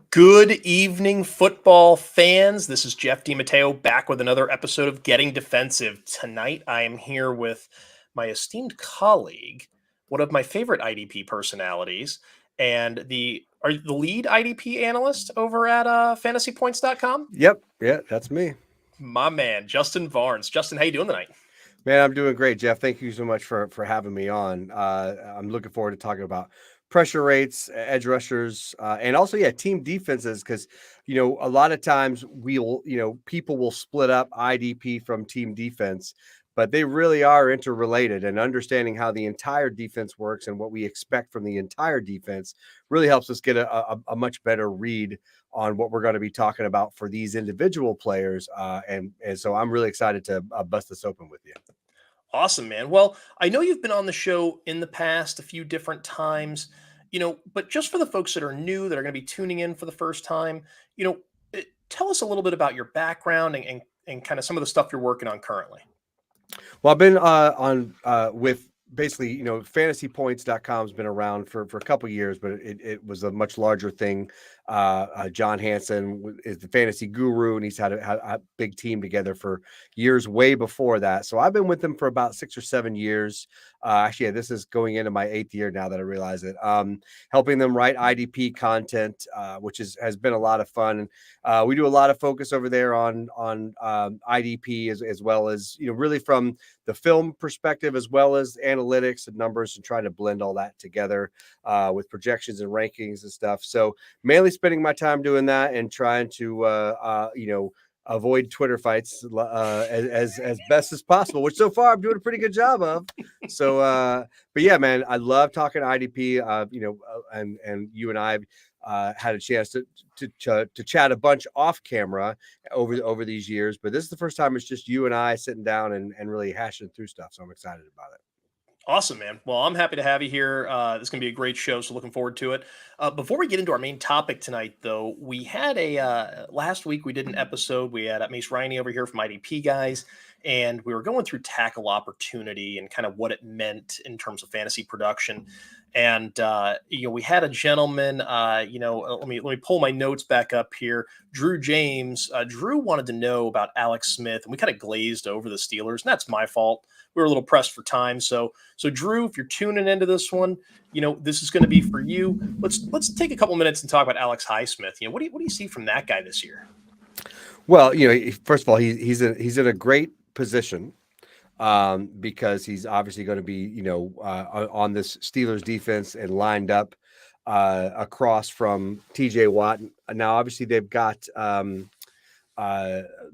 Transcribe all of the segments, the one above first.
Good evening, football fans. This is Jeff DiMatteo back with another episode of Getting Defensive. Tonight, I am here with my esteemed colleague, one of my favorite IDP personalities, and the lead IDP analyst over at fantasypoints.com. Yep. Yeah, that's me. My man, Justin Varnes. Justin, how you doing tonight? Man, I'm doing great, Jeff. Thank you so much for having me on. I'm looking forward to talking about pressure rates, edge rushers, and also team defenses because a lot of times people will split up IDP from team defense, but they really are interrelated. And understanding how the entire defense works and what we expect from the entire defense really helps us get a much better read on what we're going to be talking about for these individual players. And so I'm really excited to bust this open with you. Awesome, man. Well, I know you've been on the show in the past a few different times, but just for the folks that are new that are going to be tuning in for the first time, tell us a little bit about your background and kind of some of the stuff you're working on currently. Well, I've been on with basically, fantasypoints.com has been around for a couple years, but it was a much larger thing. John Hansen is the fantasy guru, and he's had a big team together for years way before that. So I've been with them for about 6 or 7 years. Actually, this is going into my 8th year now that I realize it. Helping them write IDP content, which has been a lot of fun. We do a lot of focus over there on IDP as well as really from the film perspective as well as analytics and numbers and trying to blend all that together with projections and rankings and stuff. So mainly spending my time doing that and trying to avoid Twitter fights as best as possible, which so far I'm doing a pretty good job of. So, but yeah, man, I love talking IDP. And you and I had a chance to chat a bunch off camera over these years, but this is the first time it's just you and I sitting down and really hashing through stuff. So I'm excited about it. Awesome, man. Well, I'm happy to have you here. This is going to be a great show, so looking forward to it. Before we get into our main topic tonight, though, we had last week we did an episode. We had Mace Riney over here from IDP Guys, and we were going through tackle opportunity and kind of what it meant in terms of fantasy production. And we had a gentleman. Let me pull my notes back up here. Drew James. Drew wanted to know about Alex Smith, and we kind of glazed over the Steelers, and that's my fault. We were a little pressed for time, so Drew, if you're tuning into this one, this is going to be for you. Let's take a couple minutes and talk about Alex Highsmith. What do you see from that guy this year? Well, first of all, he's in a great position because he's obviously going to be, on this Steelers defense and lined up across from TJ Watt. Now, obviously, they've got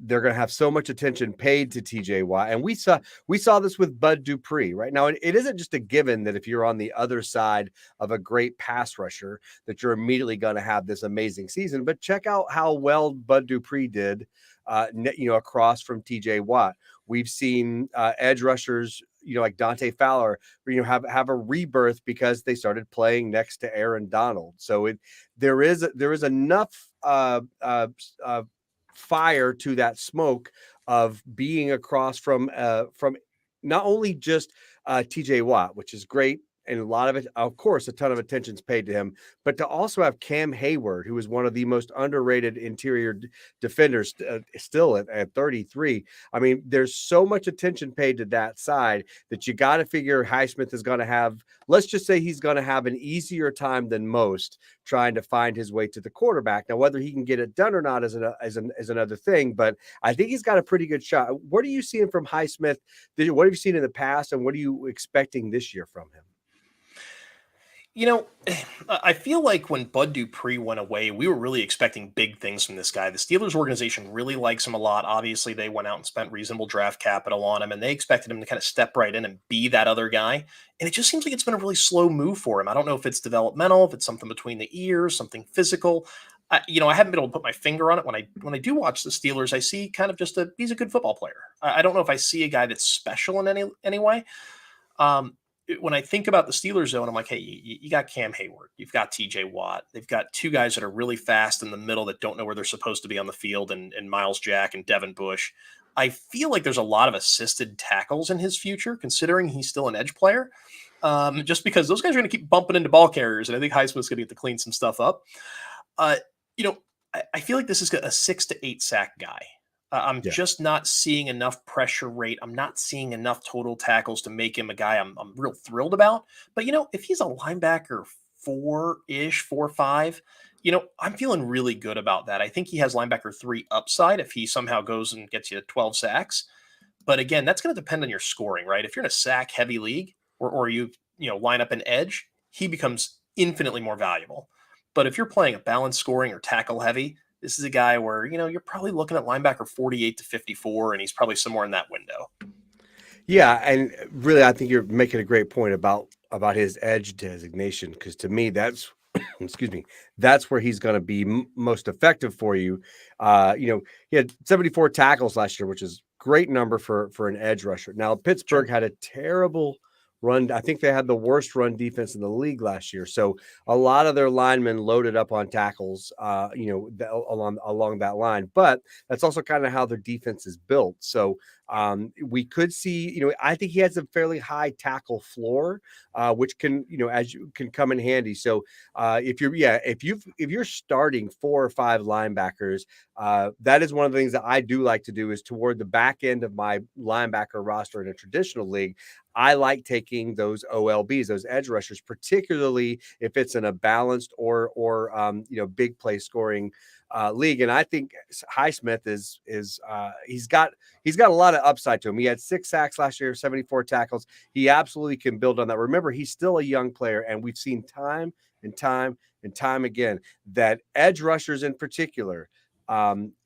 they're going to have so much attention paid to TJ Watt, and we saw this with Bud Dupree. Right now, it isn't just a given that if you're on the other side of a great pass rusher that you're immediately going to have this amazing season. But check out how well Bud Dupree did, across from TJ Watt. We've seen edge rushers, like Dante Fowler, have a rebirth because they started playing next to Aaron Donald. So there is enough fire to that smoke of being across from not only just TJ Watt, which is great. And a lot of it, of course, a ton of attention's paid to him, but to also have Cam Hayward, who is one of the most underrated interior defenders still at 33. I mean, there's so much attention paid to that side that you got to figure Highsmith is going to have, let's just say he's going to have an easier time than most trying to find his way to the quarterback. Now, whether he can get it done or not is another thing, but I think he's got a pretty good shot. What are you seeing from Highsmith? What have you seen in the past, and what are you expecting this year from him? I feel like when Bud Dupree went away, we were really expecting big things from this guy. The Steelers organization really likes him a lot. Obviously, they went out and spent reasonable draft capital on him, and they expected him to kind of step right in and be that other guy. And it just seems like it's been a really slow move for him. I don't know if it's developmental, if it's something between the ears, something physical. I haven't been able to put my finger on it. When I do watch the Steelers, I see kind of just he's a good football player. I don't know if I see a guy that's special in any way. When I think about the Steelers, though, and I'm like, hey, you got Cam Hayward, you've got TJ Watt, they've got two guys that are really fast in the middle that don't know where they're supposed to be on the field, and Miles Jack and Devin Bush. I feel like there's a lot of assisted tackles in his future, considering he's still an edge player, just because those guys are going to keep bumping into ball carriers, and I think Highsmith's going to get to clean some stuff up. You know, I feel like this is a 6 to 8 sack guy. I'm Yeah. just not seeing enough pressure rate. I'm not seeing enough total tackles to make him a guy I'm real thrilled about. But if he's a linebacker 4-ish, 4-5, I'm feeling really good about that. I think he has linebacker 3 upside if he somehow goes and gets you 12 sacks. But again, that's going to depend on your scoring, right? If you're in a sack heavy league or you line up an edge, he becomes infinitely more valuable. But if you're playing a balanced scoring or tackle heavy, this is a guy where, you're probably looking at linebacker 48 to 54, and he's probably somewhere in that window. Yeah, and really, I think you're making a great point about his edge designation, because to me, that's excuse me, that's where he's going to be most effective for you. He had 74 tackles last year, which is great number for an edge rusher. Now, Pittsburgh Sure. had a terrible run. I think they had the worst run defense in the league last year. So a lot of their linemen loaded up on tackles, along that line. But that's also kind of how their defense is built. So we could see, I think he has a fairly high tackle floor, which can, as you can come in handy. So if you're starting 4 or 5 linebackers, that is one of the things that I do like to do is toward the back end of my linebacker roster in a traditional league. I like taking those OLBs, those edge rushers, particularly if it's in a balanced or big play scoring league. And I think Highsmith is he's got a lot of upside to him. He had 6 sacks last year, 74 tackles. He absolutely can build on that. Remember, he's still a young player, and we've seen time and time and time again that edge rushers in particular,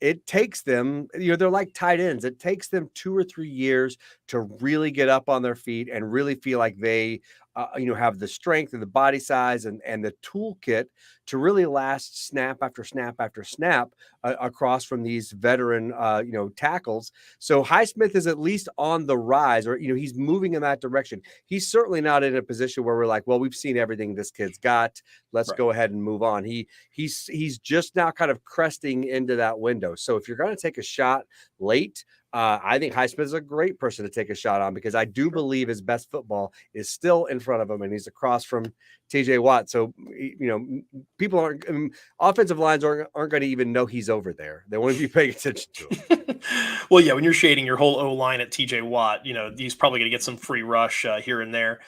it takes them, they're like tight ends. It takes them 2 or 3 years to really get up on their feet and really feel like they, have the strength and the body size and the toolkit to really last snap after snap after snap across from these veteran, tackles. So Highsmith is at least on the rise, or, he's moving in that direction. He's certainly not in a position where we're like, well, we've seen everything this kid's got. Let's Right. go ahead and move on. He's just now kind of cresting into that window. So if you're going to take a shot late, I think Highsmith is a great person to take a shot on, because I do Sure. believe his best football is still in front of him, and he's across from TJ Watt. So, people offensive lines aren't going to even know he's over there. They won't be paying attention to him. Well, yeah, when you're shading your whole O line at TJ Watt, he's probably going to get some free rush here and there.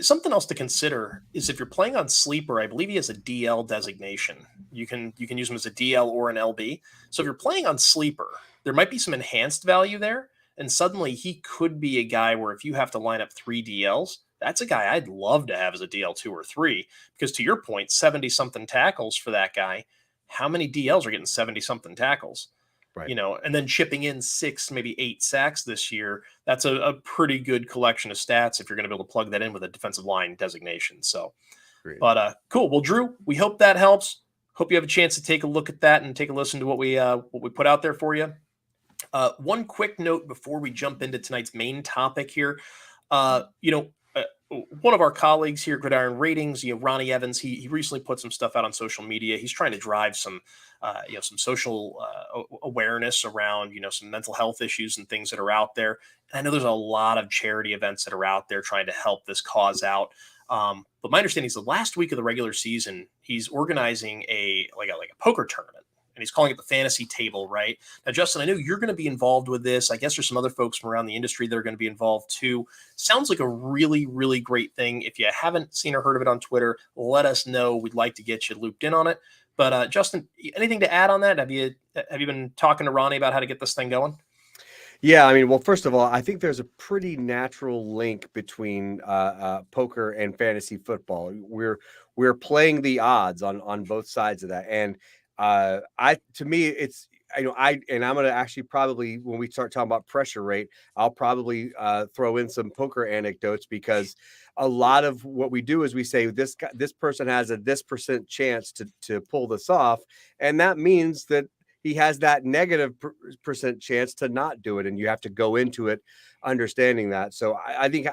Something else to consider is if you're playing on sleeper, I believe he has a DL designation. You can use him as a DL or an LB. So if you're playing on sleeper, there might be some enhanced value there, and suddenly he could be a guy where if you have to line up 3 DLs, that's a guy I'd love to have as a DL 2 or 3, because to your point, 70 something tackles for that guy. How many DLs are getting 70 something tackles? Right. And then chipping in 6, maybe 8 sacks this year. That's a pretty good collection of stats if you're going to be able to plug that in with a defensive line designation. So, Great. but cool. Well, Drew, we hope that helps. Hope you have a chance to take a look at that and take a listen to what we put out there for you. One quick note before we jump into tonight's main topic here. One of our colleagues here at Gridiron Ratings, Ronnie Evans, he recently put some stuff out on social media. He's trying to drive some social awareness around, some mental health issues and things that are out there. And I know there's a lot of charity events that are out there trying to help this cause out. But my understanding is the last week of the regular season, he's organizing a poker tournament. And he's calling it the fantasy table, right? Now, Justin, I know you're going to be involved with this. I guess there's some other folks from around the industry that are going to be involved too. Sounds like a really, really great thing. If you haven't seen or heard of it on Twitter, let us know. We'd like to get you looped in on it. But Justin, anything to add on that? Have you been talking to Ronnie about how to get this thing going? Yeah, I mean, well, first of all, I think there's a pretty natural link between poker and fantasy football. We're playing the odds on both sides of that, and to me, it's I'm going to actually probably, when we start talking about pressure rate, I'll probably throw in some poker anecdotes, because a lot of what we do is we say this person has this percent chance to pull this off, and that means that he has that negative percent chance to not do it, and you have to go into it understanding that. So I think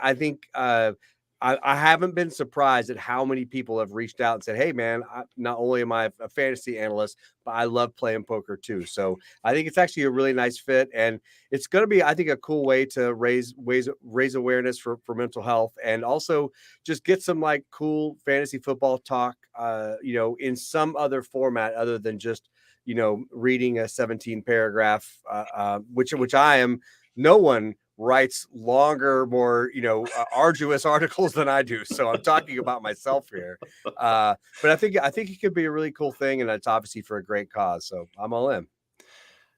I haven't been surprised at how many people have reached out and said, "Hey, man, not only am I a fantasy analyst, but I love playing poker too." So I think it's actually a really nice fit, and it's going to be, I think, a cool way to raise awareness for mental health, and also just get some like cool fantasy football talk, in some other format other than just reading a 17 paragraph, which I am. No one writes longer, more arduous articles than I do. So I'm talking about myself here. But I think it could be a really cool thing, and it's obviously for a great cause. So I'm all in.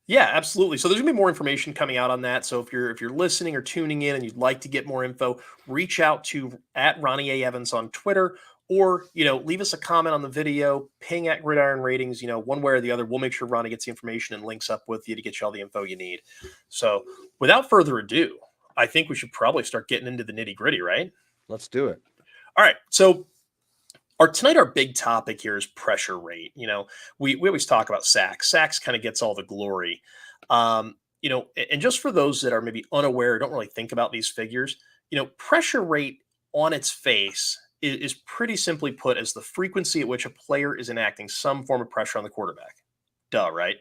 Yeah, absolutely. So there's gonna be more information coming out on that. So if you're listening or tuning in and you'd like to get more info, reach out to at Ronnie A. Evans on Twitter, or leave us a comment on the video, ping at Gridiron Ratings, one way or the other. We'll make sure Ronnie gets the information and links up with you to get you all the info you need. So without further ado, I think we should probably start getting into the nitty-gritty, right? Let's do it. All right. So our big topic here is pressure rate. We always talk about sacks. Sacks kind of gets all the glory. And just for those that are maybe unaware, don't really think about these figures, pressure rate on its face is pretty simply put as the frequency at which a player is enacting some form of pressure on the quarterback. Duh, right?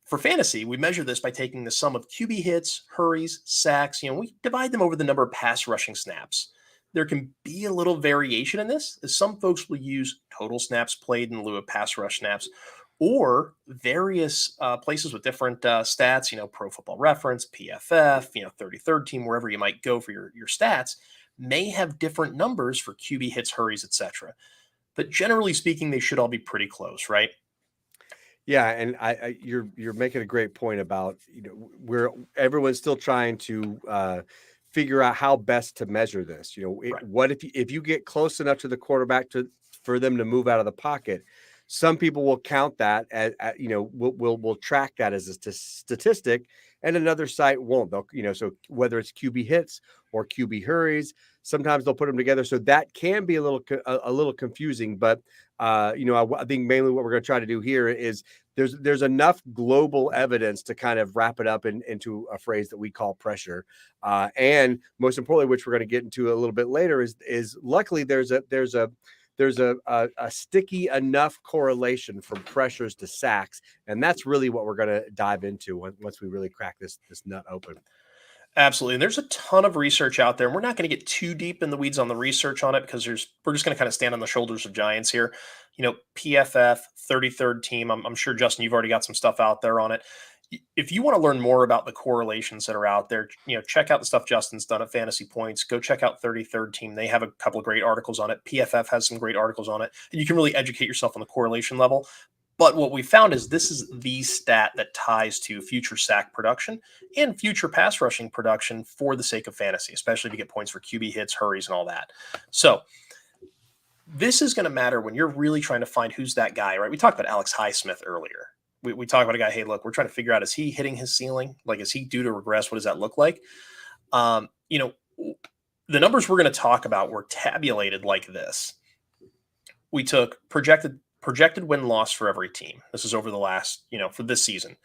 For fantasy, we measure this by taking the sum of QB hits, hurries, sacks. We divide them over the number of pass rushing snaps. There can be a little variation in this, as some folks will use total snaps played in lieu of pass rush snaps, or various places with different stats, Pro Football Reference, PFF, 33rd team, wherever you might go for your stats, may have different numbers for QB hits, hurries, etc. But generally speaking, they should all be pretty close, right? Yeah, and you're making a great point about where everyone's still trying to figure out how best to measure this. Right. What if you get close enough to the quarterback for them to move out of the pocket? Some people will count that as will track that as a statistic, and another site won't. They'll so whether it's QB hits or QB hurries, sometimes they'll put them together. So that can be a little confusing, but I think mainly what we're going to try to do here is there's enough global evidence to kind of wrap it up into a phrase that we call pressure, and most importantly, which we're going to get into a little bit later, is luckily there's a sticky enough correlation from pressures to sacks, and that's really what we're going to dive into once we really crack this nut open. Absolutely. And there's a ton of research out there. And we're not going to get too deep in the weeds on the research on it because we're just going to kind of stand on the shoulders of giants here. PFF, 33rd team. I'm sure, Justin, you've already got some stuff out there on it. If you want to learn more about the correlations that are out there, check out the stuff Justin's done at Fantasy Points. Go check out 33rd team. They have a couple of great articles on it. PFF has some great articles on it. And you can really educate yourself on the correlation level. But what we found is this is the stat that ties to future sack production and future pass rushing production for the sake of fantasy, especially to get points for QB hits, hurries, and all that. So this is going to matter when you're really trying to find who's that guy, right? We talked about Alex Highsmith earlier. We talked about a guy, hey, look, we're trying to figure out, is he hitting his ceiling? Like, is he due to regress? What does that look like? The numbers we're going to talk about were tabulated like this. We took projected win-loss for every team. This is over the last, for this season.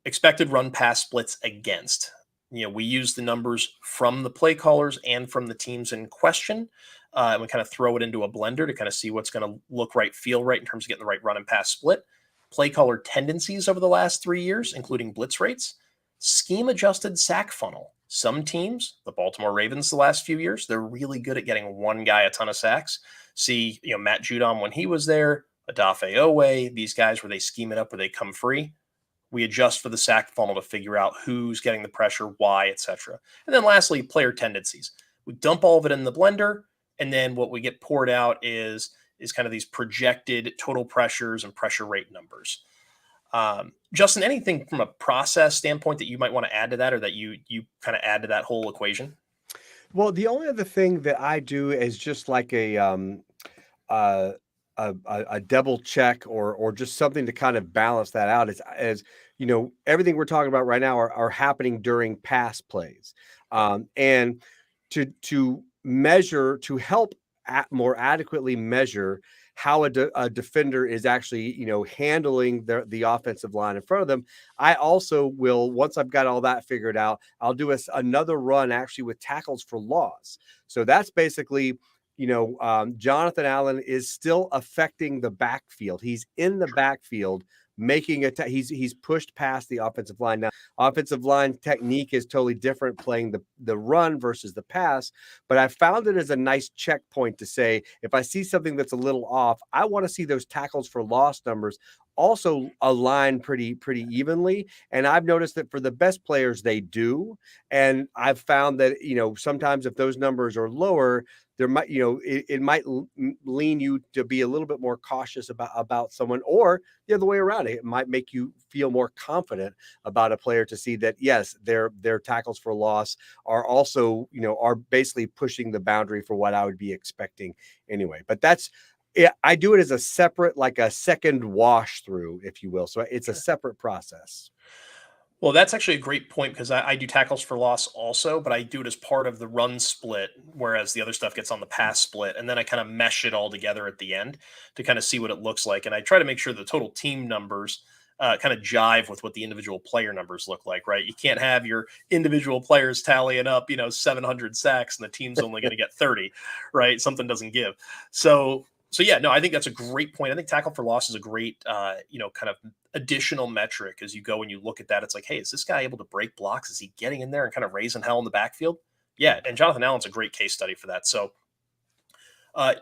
Expected run-pass splits against. We use the numbers from the play callers and from the teams in question. And we kind of throw it into a blender to kind of see what's going to look right, feel right in terms of getting the right run and pass split. Play caller tendencies over the last 3 years, including blitz rates. Scheme-adjusted sack funnel. Some teams, the Baltimore Ravens the last few years, they're really good at getting one guy a ton of sacks. See, Matt Judon when he was there, Odafe Owe, these guys where they scheme it up where they come free. We adjust for the sack funnel to figure out who's getting the pressure, why, etc. And then lastly, player tendencies. We dump all of it in the blender, and then what we get poured out is kind of these projected total pressures and pressure rate numbers. Justin, anything from a process standpoint that you might want to add to that, or that you kind of add to that whole equation? Well, the only other thing that I do is just like a double check or just something to kind of balance that out as everything we're talking about right now are happening during pass plays, and to measure, to help more adequately measure how a defender is actually, handling the offensive line in front of them. I also will, once I've got all that figured out, I'll do another run actually with tackles for loss. So that's basically, Jonathan Allen is still affecting the backfield. He's in the backfield making he's pushed past the offensive line. Now, offensive line technique is totally different playing the run versus the pass, but I found it as a nice checkpoint to say, if I see something that's a little off, I want to see those tackles for loss numbers also align pretty evenly. And I've noticed that for the best players, they do. And I've found that, sometimes if those numbers are lower, there might, it might lean you to be a little bit more cautious about someone, or the other way around. It might make you feel more confident about a player to see that, yes, their tackles for loss are also, are basically pushing the boundary for what I would be expecting anyway. But I do it as a separate, like a second wash through, if you will. So it's a separate process. Well, that's actually a great point because I do tackles for loss also, but I do it as part of the run split, whereas the other stuff gets on the pass split. And then I kind of mesh it all together at the end to kind of see what it looks like. And I try to make sure the total team numbers kind of jive with what the individual player numbers look like, right? You can't have your individual players tallying up, 700 sacks and the team's only going to get 30, right? Something doesn't give. So yeah, no, I think that's a great point. I think tackle for loss is a great, kind of additional metric as you go and you look at that. It's like, hey, is this guy able to break blocks? Is he getting in there and kind of raising hell in the backfield? Yeah, and Jonathan Allen's a great case study for that. So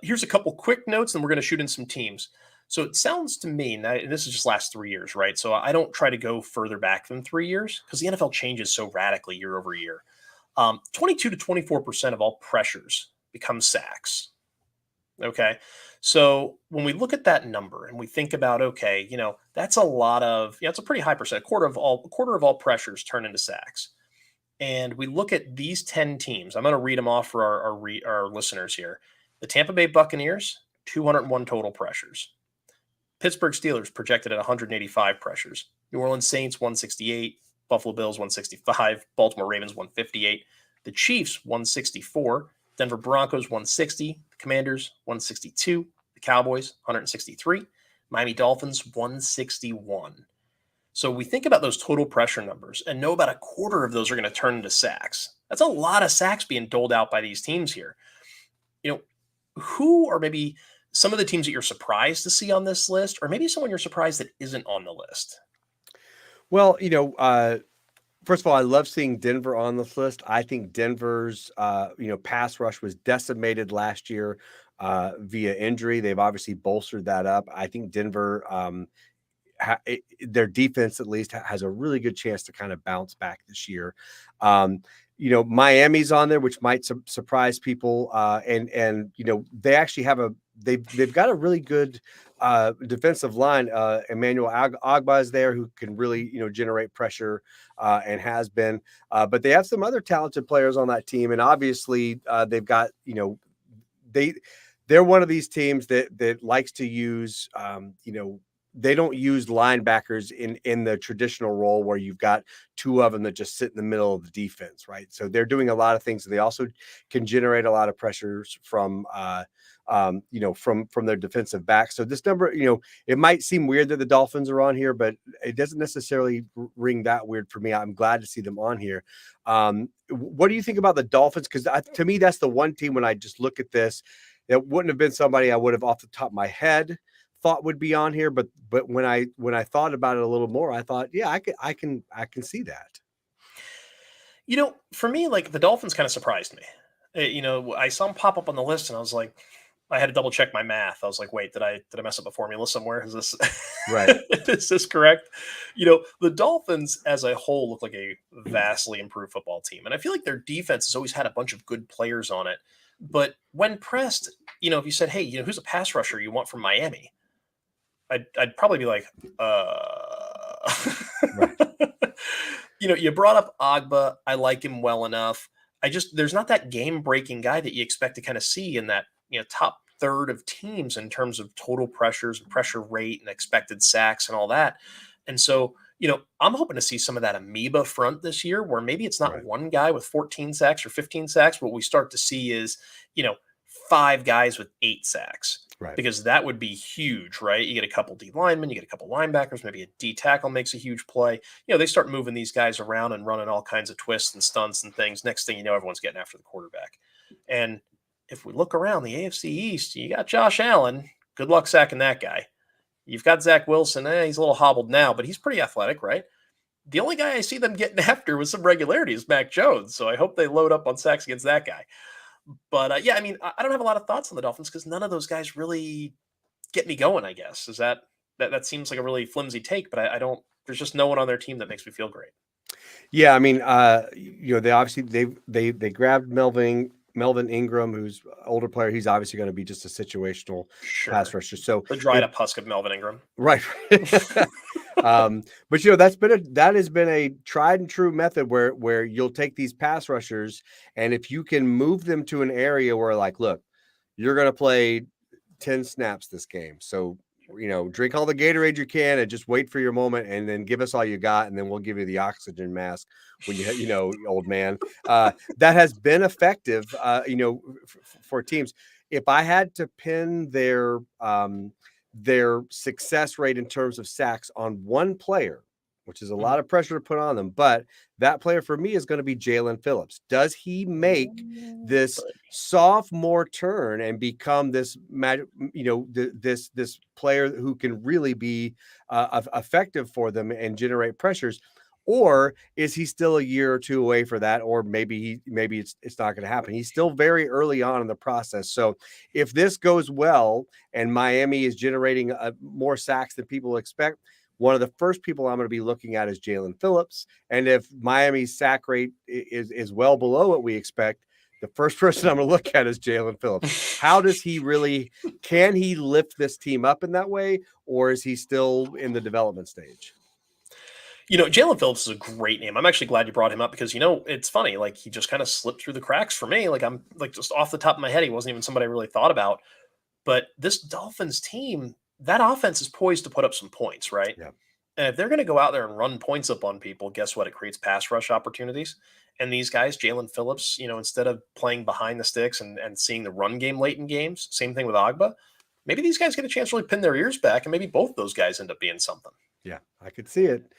here's a couple quick notes, and we're going to shoot in some teams. So it sounds to me, and this is just last 3 years, right? So I don't try to go further back than 3 years because the NFL changes so radically year over year. 22 to 24% of all pressures become sacks. Okay. So when we look at that number and we think about, okay, that's a lot of, it's a pretty high percent, a quarter of all pressures turn into sacks. And we look at these 10 teams. I'm going to read them off for our listeners here. The Tampa Bay Buccaneers, 201 total pressures. Pittsburgh Steelers projected at 185 pressures. New Orleans Saints, 168. Buffalo Bills, 165. Baltimore Ravens, 158. The Chiefs, 164. Denver Broncos, 160. The Commanders, 162. The Cowboys, 163. Miami Dolphins, 161. So we think about those total pressure numbers and know about a quarter of those are going to turn into sacks. That's a lot of sacks being doled out by these teams here. Who are maybe some of the teams that you're surprised to see on this list, or maybe someone you're surprised that isn't on the list? Well, first of all, I love seeing Denver on this list. I think Denver's, pass rush was decimated last year via injury. They've obviously bolstered that up. I think Denver, their defense at least has a really good chance to kind of bounce back this year. Miami's on there, which might surprise people. And they actually have they've got a really good defensive line. Emmanuel Agba is there who can really, generate pressure and has been. But they have some other talented players on that team. And obviously they've got, they're one of these teams that likes to use, they don't use linebackers in the traditional role where you've got two of them that just sit in the middle of the defense, right? So they're doing a lot of things. They also can generate a lot of pressures from their defensive back. So this number, it might seem weird that the Dolphins are on here, but it doesn't necessarily ring that weird for me. I'm glad to see them on here. What do you think about the Dolphins? Because to me, that's the one team when I just look at this, that wouldn't have been somebody I would have off the top of my head thought would be on here, but when I thought about it a little more, I thought, yeah, I can see that. For me, like the Dolphins kind of surprised me. I saw them pop up on the list, and I was like, I had to double check my math. I was like, wait, did I mess up a formula somewhere? Is this right? Is this correct? The Dolphins as a whole look like a vastly improved football team, and I feel like their defense has always had a bunch of good players on it. But when pressed, if you said, hey, who's a pass rusher you want from Miami? I'd probably be like, Right. You brought up Agba. I like him well enough. There's not that game breaking guy that you expect to kind of see in that, top third of teams in terms of total pressures and pressure rate and expected sacks and all that. And so, I'm hoping to see some of that amoeba front this year where maybe it's not Right. one guy with 14 sacks or 15 sacks. What we start to see is, 5 guys with 8 sacks. Right. Because that would be huge, right? You get a couple D linemen, you get a couple linebackers, maybe a D tackle makes a huge play. They start moving these guys around and running all kinds of twists and stunts and things. Next thing you know, everyone's getting after the quarterback. And if we look around the AFC East, you got Josh Allen. Good luck sacking that guy. You've got Zach Wilson. He's a little hobbled now, but he's pretty athletic, right? The only guy I see them getting after with some regularity is Mac Jones. So I hope they load up on sacks against that guy. But yeah, I mean, I don't have a lot of thoughts on the Dolphins because none of those guys really get me going, I guess. Is that seems like a really flimsy take, but I don't, there's just no one on their team that makes me feel great. Yeah, I mean, they obviously they grabbed Melvin Ingram, who's an older player. He's obviously going to be just a situational pass Sure. rusher. So The dried up husk of Melvin Ingram. right. But that has been a tried and true method where you'll take these pass rushers, and if you can move them to an area where, like, look, you're going to play 10 snaps this game, so drink all the Gatorade you can and just wait for your moment, and then give us all you got, and then we'll give you the oxygen mask when old man. That has been effective, for teams. If I had to pin their success rate in terms of sacks on one player, which is a lot of pressure to put on them, but that player for me is going to be Jalen Phillips. Does he make this sophomore turn and become this this player who can really be effective for them and generate pressures? Or is he still a year or two away for that? Or maybe it's not going to happen. He's still very early on in the process. So if this goes well and Miami is generating more sacks than people expect, one of the first people I'm going to be looking at is Jalen Phillips. And if Miami's sack rate is well below what we expect, the first person I'm going to look at is Jalen Phillips. How does he really, can he lift this team up in that way? Or is he still in the development stage? Jalen Phillips is a great name. I'm actually glad you brought him up because, it's funny. Like, he just kind of slipped through the cracks for me. Like, I'm like, just off the top of my head, he wasn't even somebody I really thought about. But this Dolphins team, that offense is poised to put up some points, right? Yeah. And if they're going to go out there and run points up on people, guess what? It creates pass rush opportunities. And these guys, Jalen Phillips, instead of playing behind the sticks and seeing the run game late in games, same thing with Agba, maybe these guys get a chance to really pin their ears back, and maybe both those guys end up being something. Yeah, I could see it.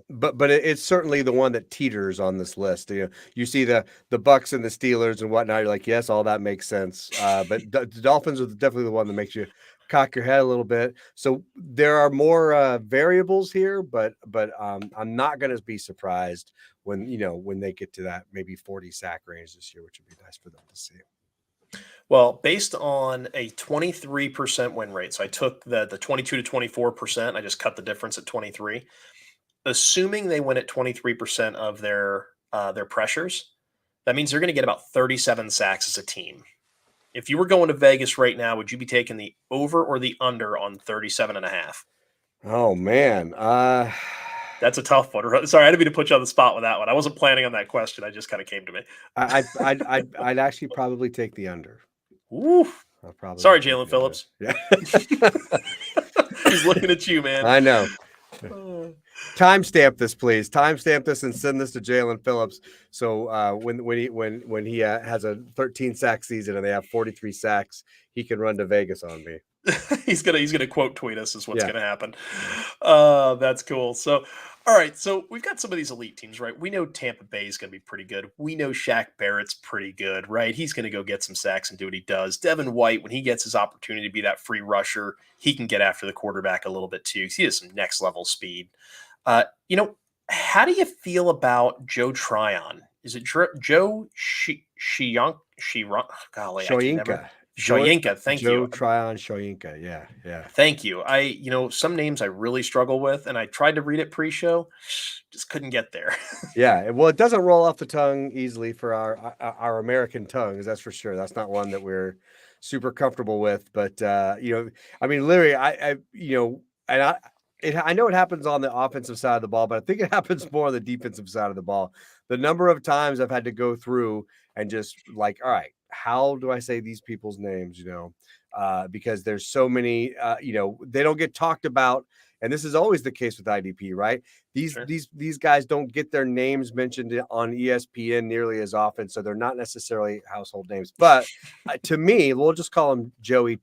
But it's certainly the one that teeters on this list. You see the Bucks and the Steelers and whatnot. You're like, yes, all that makes sense. But the Dolphins are definitely the one that makes you cock your head a little bit. So there are more variables here, but I'm not going to be surprised when they get to that maybe 40 sack range this year, which would be nice for them to see. Well, based on a 23% win rate, so I took the 22 to 24%, I just cut the difference at 23. Assuming they win at 23% of their pressures, that means they're going to get about 37 sacks as a team. If you were going to Vegas right now, would you be taking the over or the under on 37.5? Oh man, that's a tough one. Sorry, I didn't mean to put you on the spot with that one. I wasn't planning on that question. I just kind of came to me. I'd actually probably take the under. Oof. Sorry, Jalen Phillips. Yeah. He's looking at you, man. I know. Timestamp this, please. Timestamp this and send this to Jalen Phillips. So when he has a 13 sack season and they have 43 sacks, he can run to Vegas on me. he's gonna quote tweet us is what's gonna happen. That's cool. So, all right. So we've got some of these elite teams, right? We know Tampa Bay is gonna be pretty good. We know Shaq Barrett's pretty good, right? He's gonna go get some sacks and do what he does. Devin White, when he gets his opportunity to be that free rusher, he can get after the quarterback a little bit too. He has some next level speed. How do you feel about Joe Tryon? Is it Joe Shoyinka? Shoyinka, thank you. Joe Tryon Shoyinka, yeah. Thank you. Some names I really struggle with, and I tried to read it pre-show, just couldn't get there. Yeah, well, it doesn't roll off the tongue easily for our American tongues, that's for sure. That's not one that we're super comfortable with, but I mean, literally, I know it happens on the offensive side of the ball, but I think it happens more on the defensive side of the ball. The number of times I've had to go through and just like, all right, how do I say these people's names? Because there's so many, they don't get talked about and this is always the case with IDP, right? Sure. These guys don't get their names mentioned on ESPN nearly as often, so they're not necessarily household names. But to me, we'll just call him Joey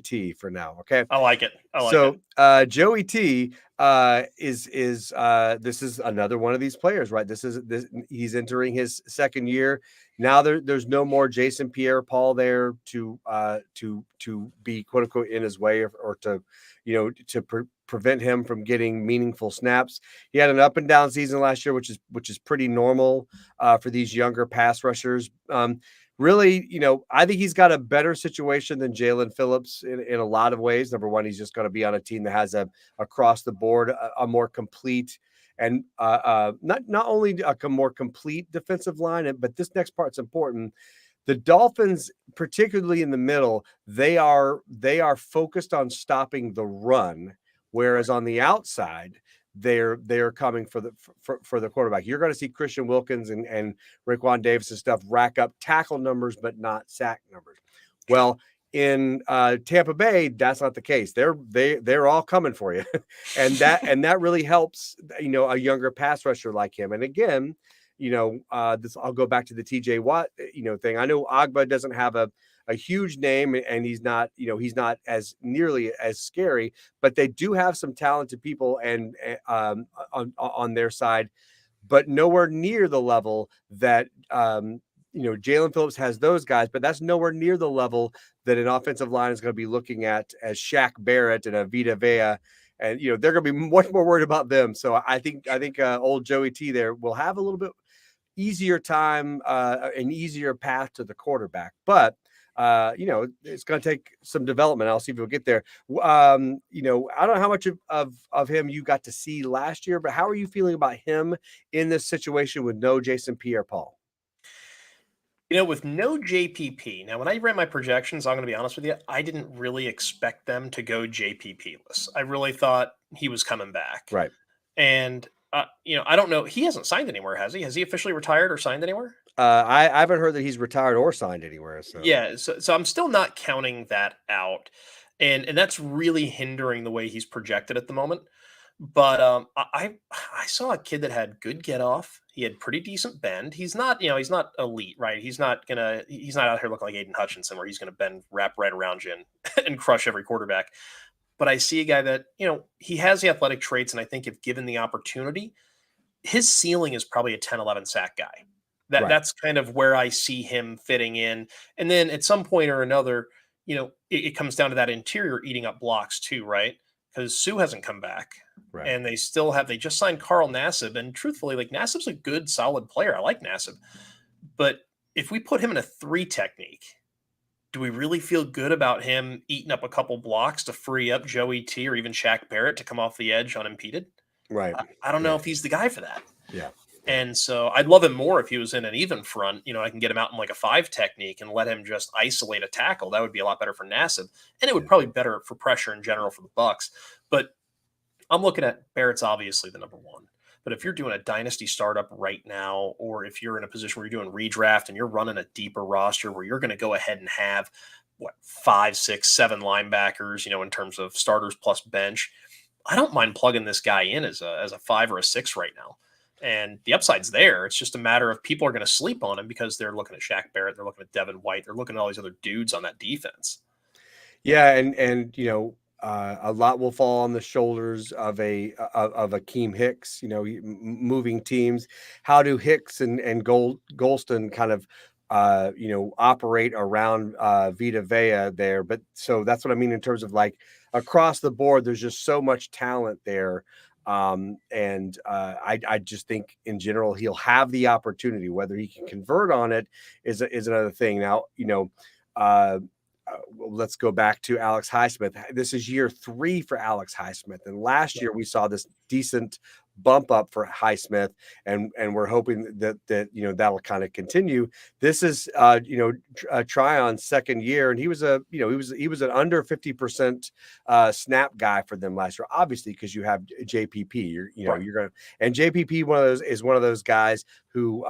T for now. Okay. I like it. I like it. So Joey T is this is another one of these players, right? This he's entering his second year. Now there's no more Jason Pierre-Paul there to be quote unquote in his way or to, prevent him from getting meaningful snaps. He had an up and down season last year, which is pretty normal for these younger pass rushers. Really, I think he's got a better situation than Jalen Phillips in a lot of ways. Number one, he's just going to be on a team that has a across the board a more complete and not only a more complete defensive line, but this next part's important. The Dolphins, particularly in the middle, they are focused on stopping the run, whereas on the outside, they're coming for the quarterback. You're going to see Christian Wilkins and Raekwon Davis and stuff rack up tackle numbers, but not sack numbers. Well, in Tampa Bay, that's not the case. They're all coming for you, and that really helps. A younger pass rusher like him. And again, I'll go back to the TJ Watt thing. I know Agba doesn't have a huge name, and he's not as nearly as scary, but they do have some talented people and on their side, but nowhere near the level that Jalen Phillips has those guys, but that's nowhere near the level that an offensive line is going to be looking at as Shaq Barrett and a Vita Vea. And they're going to be much more worried about them. So I think old Joey T there will have a little bit easier time, an easier path to the quarterback, but it's going to take some development. I'll see if we'll get there. I don't know how much of him you got to see last year, but how are you feeling about him in this situation with no Jason Pierre-Paul? With no JPP, now when I ran my projections, I'm going to be honest with you, I didn't really expect them to go JPP-less. I really thought he was coming back. Right. And, I don't know. He hasn't signed anywhere, has he? Has he officially retired or signed anywhere? I haven't heard that he's retired or signed anywhere. So yeah, so I'm still not counting that out, and that's really hindering the way he's projected at the moment. But I saw a kid that had good get off. He had pretty decent bend. He's not elite, right? He's not out here looking like Aiden Hutchinson where he's gonna bend wrap right around you and crush every quarterback. But I see a guy that he has the athletic traits, and I think if given the opportunity, his ceiling is probably a 10, 11 sack guy. That's kind of where I see him fitting in. And then at some point or another, it comes down to that interior eating up blocks too, right? Because Sue hasn't come back. Right. And they just signed Carl Nassib. And truthfully, like Nassib's a good, solid player. I like Nassib. But if we put him in a 3 technique, do we really feel good about him eating up a couple blocks to free up Joey T or even Shaq Barrett to come off the edge unimpeded? Right. I don't know if he's the guy for that. Yeah. And so I'd love him more if he was in an even front. I can get him out in like a 5 technique and let him just isolate a tackle. That would be a lot better for Nassib. And it would probably be better for pressure in general for the Bucks. But I'm looking at Barrett's obviously the number 1. But if you're doing a dynasty startup right now, or if you're in a position where you're doing redraft and you're running a deeper roster where you're going to go ahead and have 5, 6, 7 linebackers, in terms of starters plus bench, I don't mind plugging this guy in as a 5 or a 6 right now. And the upside's there. It's just a matter of people are going to sleep on him because they're looking at Shaq Barrett, they're looking at Devin White, they're looking at all these other dudes on that defense. Yeah, and a lot will fall on the shoulders of a Akeem Hicks. Moving teams. How do Hicks and Golston kind of operate around Vita Vea there? But so that's what I mean in terms of like across the board. There's just so much talent there. I just think in general he'll have the opportunity. Whether he can convert on it is another thing. Now, let's go back to Alex Highsmith. This is year 3 for Alex Highsmith, and last year we saw this decent bump up for Highsmith, and we're hoping that that'll kind of continue. This is Tryon's second year, and he was he was an under 50% snap guy for them last year, obviously because you have JPP. You're gonna, and JPP is one of those guys who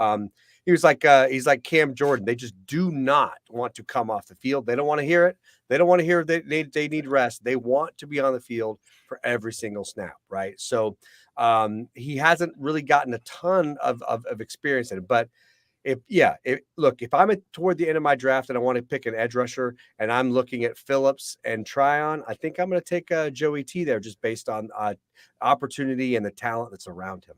was like he's like Cam Jordan. They just do not want to come off the field. They don't want to hear it. They don't want to hear they need rest. They want to be on the field for every single snap, right? So he hasn't really gotten a ton of experience in it. But if I'm toward the end of my draft and I want to pick an edge rusher and I'm looking at Phillips and Tryon, I think I'm going to take Joey T there just based on opportunity and the talent that's around him.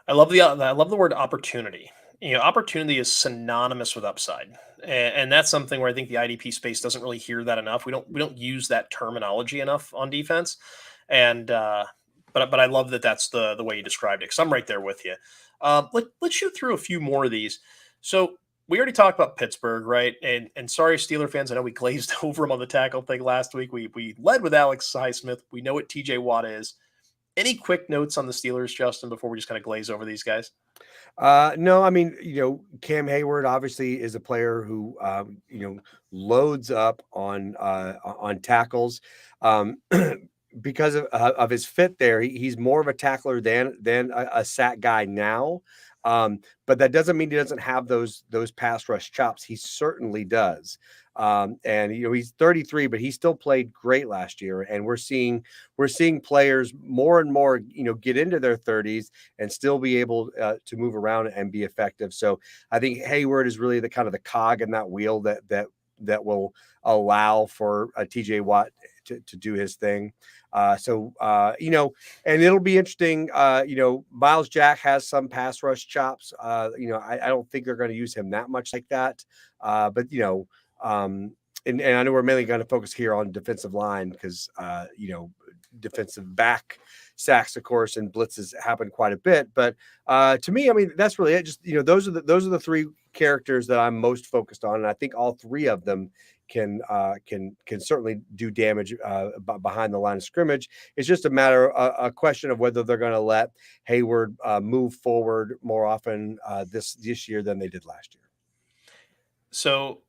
I love the word opportunity. Opportunity is synonymous with upside, and that's something where I think the IDP space doesn't really hear that enough. We don't use that terminology enough on defense, and but I love that that's the way you described it, because I'm right there with you. Let's shoot through a few more of these. So we already talked about Pittsburgh, right? And sorry, Steeler fans, I know we glazed over them on the tackle thing last week. We led with Alex Highsmith. We know what TJ Watt is. Any quick notes on the Steelers, Justin, before we just kind of glaze over these guys? No, I mean, Cam Hayward obviously is a player who, loads up on tackles, because of his fit there. He's more of a tackler than a sack guy now. But that doesn't mean he doesn't have those pass rush chops. He certainly does. And he's 33, but he still played great last year. And we're seeing players more and more, get into their 30s and still be able to move around and be effective. So I think Hayward is really the kind of the cog in that wheel that will allow for TJ Watt to do his thing. And it'll be interesting. Miles Jack has some pass rush chops. I don't think they're going to use him that much like that. And I know we're mainly going to focus here on defensive line because, defensive back sacks, of course, and blitzes happen quite a bit. But to me, I mean, that's really it. Just, those are the three characters that I'm most focused on. And I think all three of them can certainly do damage behind the line of scrimmage. It's just a question of whether they're going to let Hayward move forward more often this year than they did last year. So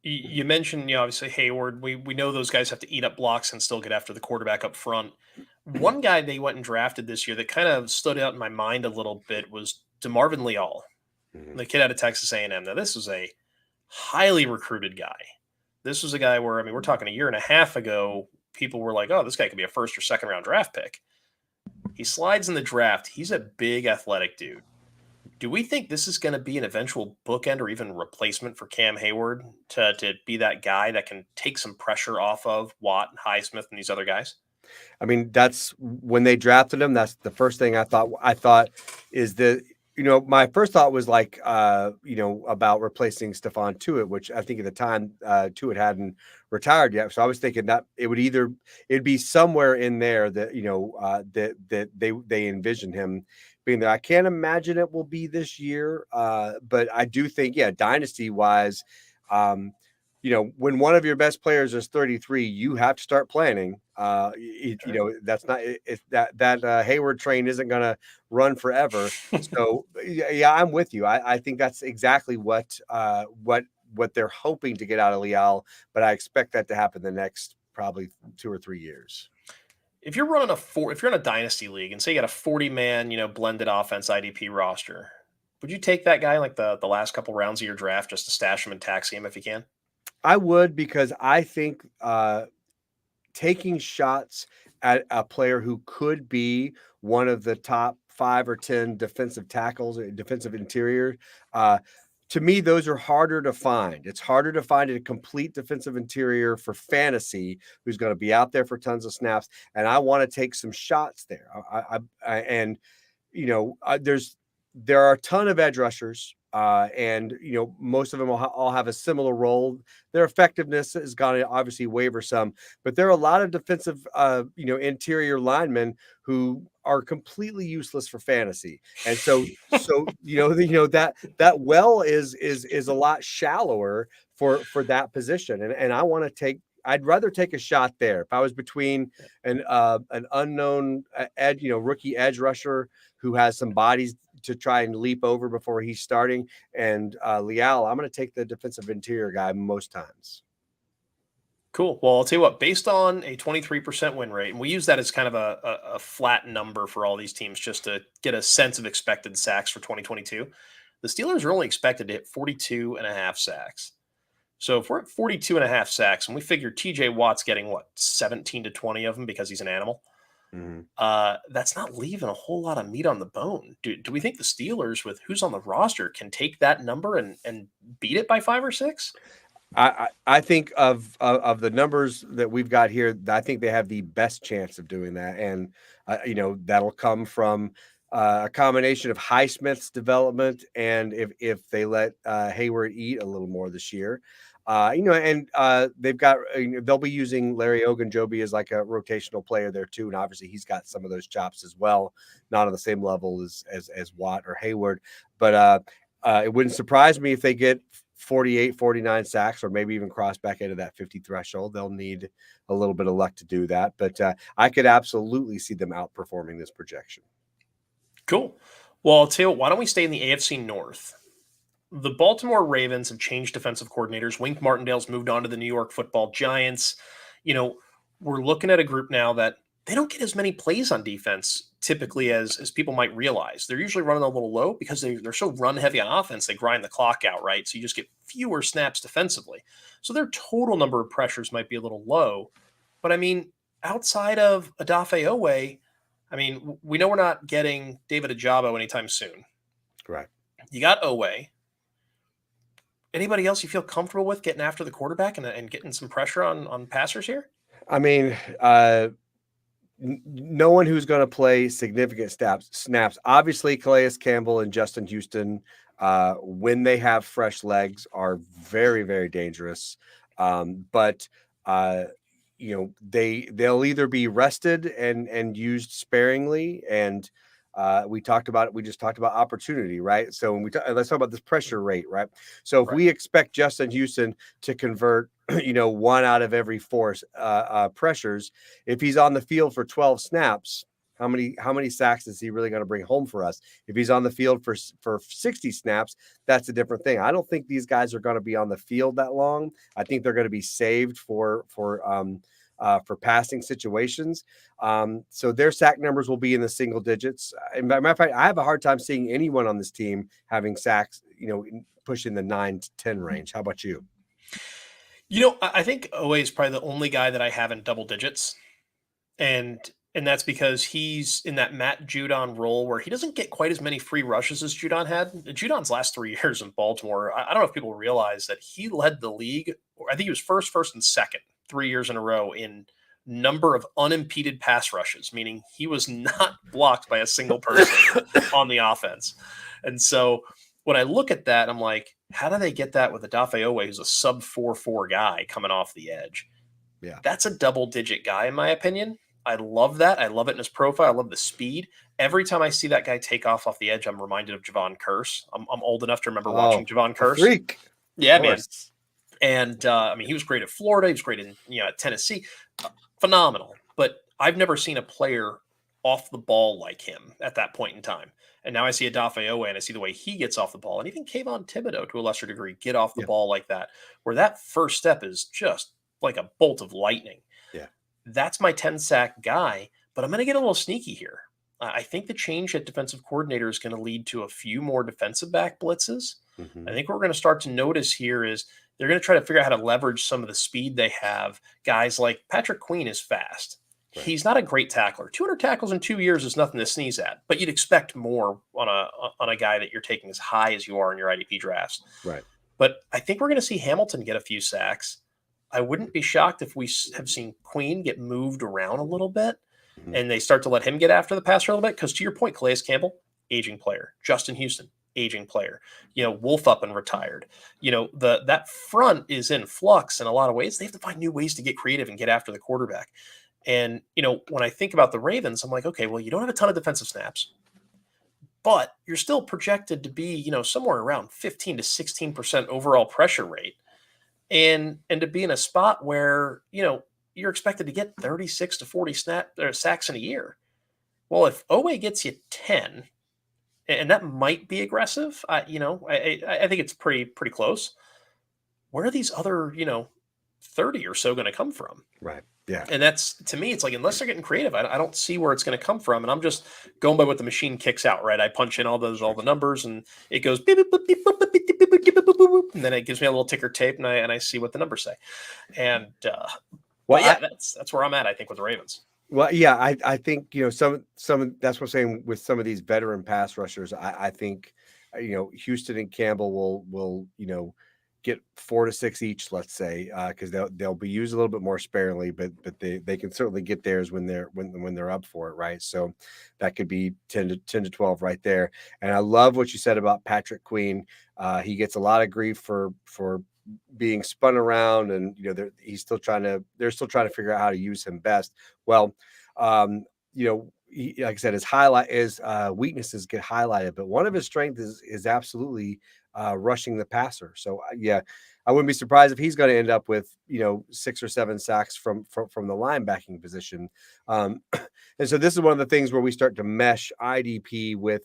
you mentioned, obviously Hayward. We know those guys have to eat up blocks and still get after the quarterback up front. One guy they went and drafted this year that kind of stood out in my mind a little bit was DeMarvin Leal, the kid out of Texas A&M. Now, this was a highly recruited guy. This was a guy where, we're talking a year and a half ago, people were like, oh, this guy could be a first or second round draft pick. He slides in the draft. He's a big athletic dude. Do we think this is going to be an eventual bookend or even replacement for Cam Hayward to be that guy that can take some pressure off of Watt and Highsmith and these other guys? I mean, that's when they drafted him. That's the first thing I thought is that, my first thought was like, about replacing Stephon Tuitt, which I think at the time Tuitt hadn't retired yet. So I was thinking that it'd be somewhere in there that, that they envisioned him being there. I can't imagine it will be this year. But I do think, dynasty wise, when one of your best players is 33, you have to start planning. That's not that Hayward train isn't going to run forever. So yeah, I'm with you. I think that's exactly what they're hoping to get out of Leal, but I expect that to happen the next probably 2 or 3 years. If you're running if you're in a dynasty league and say you got a 40-man, blended offense IDP roster, would you take that guy like the last couple rounds of your draft just to stash him and taxi him if you can? I would, because I think taking shots at a player who could be one of the top 5 or 10 defensive tackles, defensive interior, to me, those are harder to find. It's harder to find a complete defensive interior for fantasy who's going to be out there for tons of snaps. And I want to take some shots there. There are a ton of edge rushers. And most of them all have a similar role. Their effectiveness is going to obviously waver some, but there are a lot of defensive, interior linemen who are completely useless for fantasy. And so that well is a lot shallower for that position. And I want to I'd rather take a shot there. If I was between an unknown rookie edge rusher who has some bodies to try and leap over before he's starting, and Leal, I'm going to take the defensive interior guy most times. Cool. Well, I'll tell you what, based on a 23% win rate, and we use that as kind of a flat number for all these teams just to get a sense of expected sacks for 2022. The Steelers are only expected to hit 42 and a half sacks. So if we're at 42 and a half sacks and we figure TJ Watt's getting 17 to 20 of them because he's an animal, Mhm. that's not leaving a whole lot of meat on the bone. Do we think the Steelers, with who's on the roster, can take that number and beat it by 5 or 6? I think of the numbers that we've got here, I think they have the best chance of doing that, and that'll come from a combination of Highsmith's development, and if they let Hayward eat a little more this year, and they've got they'll be using Larry Ogunjobi as like a rotational player there too, and obviously he's got some of those chops as well, not on the same level as Watt or Hayward, but it wouldn't surprise me if they get 48, 49 sacks, or maybe even cross back into that 50 threshold. They'll need a little bit of luck to do that, but I could absolutely see them outperforming this projection. Cool. Well, I'll tell you what, why don't we stay in the AFC North? The Baltimore Ravens have changed defensive coordinators. Wink Martindale's moved on to the New York Football Giants. We're looking at a group now that they don't get as many plays on defense typically as people might realize. They're usually running a little low because they're so run heavy on offense. They grind the clock out, right? So you just get fewer snaps defensively. So their total number of pressures might be a little low. But I mean, outside of Odafe Owe, I mean, we know we're not getting David Ajabo anytime soon. Right. You got Owe. Anybody else you feel comfortable with getting after the quarterback and getting some pressure on passers here? I mean, no one who's going to play significant snaps. Obviously, Calais Campbell and Justin Houston, when they have fresh legs, are very, very dangerous. But they'll either be rested and used sparingly, and we just talked about opportunity, right? So when let's talk about this pressure rate, right? So if we expect Justin Houston to convert, 1 out of every 4 pressures, if he's on the field for 12 snaps, how many sacks is he really going to bring home for us? If he's on the field for 60 snaps, that's a different thing. I don't think these guys are going to be on the field that long. I think they're going to be saved for passing situations. So their sack numbers will be in the single digits. As a matter of fact, I have a hard time seeing anyone on this team having sacks, pushing the 9 to 10 range. How about you? I think Owe is probably the only guy that I have in double digits. And that's because he's in that Matt Judon role where he doesn't get quite as many free rushes as Judon had. Judon's last 3 years in Baltimore, I don't know if people realize that he led the league. I think he was first, and second 3 years in a row in number of unimpeded pass rushes, meaning he was not blocked by a single person on the offense. And so when I look at that, I'm like, how do they get that with Odafe Owe, who's a sub 4.4 guy coming off the edge? Yeah, that's a double-digit guy, in my opinion. I love that. I love it in his profile. I love the speed. Every time I see that guy take off the edge, I'm reminded of Javon Curse. I'm old enough to remember watching Javon Curse. Freak. Yeah, man. And he was great at Florida. He was great in at Tennessee. Phenomenal. But I've never seen a player off the ball like him at that point in time. And now I see Odafe Owe and I see the way he gets off the ball, and even Kayvon Thibodeau to a lesser degree get off the ball like that, where that first step is just like a bolt of lightning. Yeah. That's my 10 sack guy, but I'm going to get a little sneaky here. I think the change at defensive coordinator is going to lead to a few more defensive back blitzes. Mm-hmm. I think what we're going to start to notice here is they're going to try to figure out how to leverage some of the speed they have. Guys like Patrick Queen is fast. Right. He's not a great tackler. 200 tackles in 2 years is nothing to sneeze at, but you'd expect more on a guy that you're taking as high as you are in your IDP drafts. Right. But I think we're going to see Hamilton get a few sacks. I wouldn't be shocked if we have seen Queen get moved around a little bit and they start to let him get after the passer a little bit. Because to your point, Calais Campbell, aging player. Justin Houston, aging player. Wolf up and retired. That front is in flux in a lot of ways. They have to find new ways to get creative and get after the quarterback. And, when I think about the Ravens, I'm like, okay, well, you don't have a ton of defensive snaps, but you're still projected to be, somewhere around 15 to 16% overall pressure rate. And to be in a spot where, you're expected to get 36 to 40 sacks in a year. Well, if Owe gets you 10, and that might be aggressive, I think it's pretty close. Where are these other, 30 or so going to come from? Right. Yeah. And that's, to me, it's like, unless they're getting creative, I don't see where it's going to come from. And I'm just going by what the machine kicks out, right? I punch in all the numbers and it goes beep, beep, beep, beep, beep, beep, beep, beep, beep, beep, beep, beep, and then it gives me a little ticker tape and I see what the numbers say. And, Well, but yeah, that's where I'm at, I think, with the Ravens. Well, yeah, I think some that's what I'm saying with some of these veteran pass rushers. I think Houston and Campbell will get 4 to 6 each, let's say, because they'll be used a little bit more sparingly, but they can certainly get theirs when they're up for it, right? So that could be 10 to 12 right there. And I love what you said about Patrick Queen. He gets a lot of grief for being spun around, and they're still trying to figure out how to use him best. Well, like I said, his weaknesses get highlighted, but one of his strengths is absolutely rushing the passer. So yeah, I wouldn't be surprised if he's going to end up with 6 or 7 sacks from the linebacking position. And so this is one of the things where we start to mesh IDP with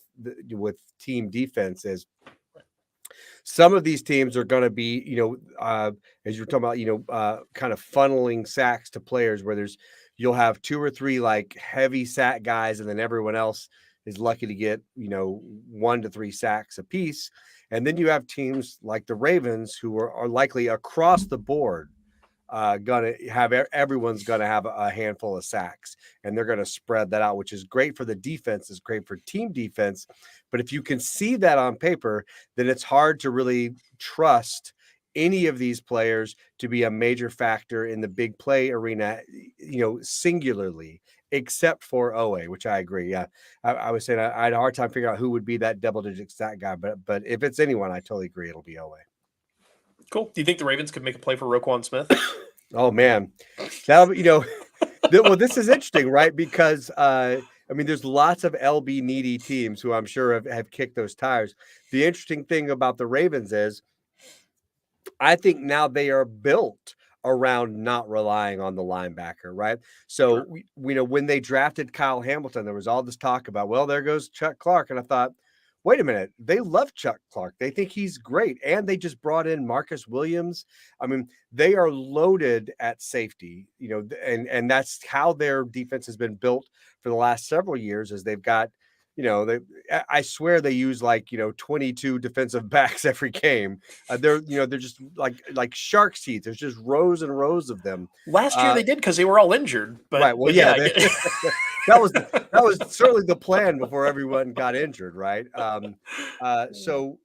team defense. Is some of these teams are going to be, as you're talking about, kind of funneling sacks to players where you'll have 2 or 3 like heavy sack guys, and then everyone else is lucky to get, 1 to 3 sacks a piece. And then you have teams like the Ravens who are likely across the board everyone's gonna have a handful of sacks, and they're gonna spread that out, which is great for the defense, is great for team defense. But if you can see that on paper, then it's hard to really trust any of these players to be a major factor in the big play arena, singularly, except for Owe, which I agree. Yeah, I was saying I had a hard time figuring out who would be that double-digit sack guy, but if it's anyone, I totally agree it'll be Owe. Cool. Do you think the Ravens could make a play for Roquan Smith? Oh man, that'll be, well, this is interesting, right? Because there's lots of LB needy teams who I'm sure have kicked those tires. The interesting thing about the Ravens is, I think now they are built around not relying on the linebacker, right? So Sure. we know when they drafted Kyle Hamilton, there was all this talk about, well, there goes Chuck Clark, and I thought, wait a minute, they love Chuck Clark. They think he's great. And they just brought in Marcus Williams. I mean, they are loaded at safety, and that's how their defense has been built for the last several years, is they've got, I swear they use 22 defensive backs every game. They're just like shark's teeth. There's just rows and rows of them. Last year they did, because they were all injured. But, right. Well, but yeah, that was certainly the plan before everyone got injured, right? So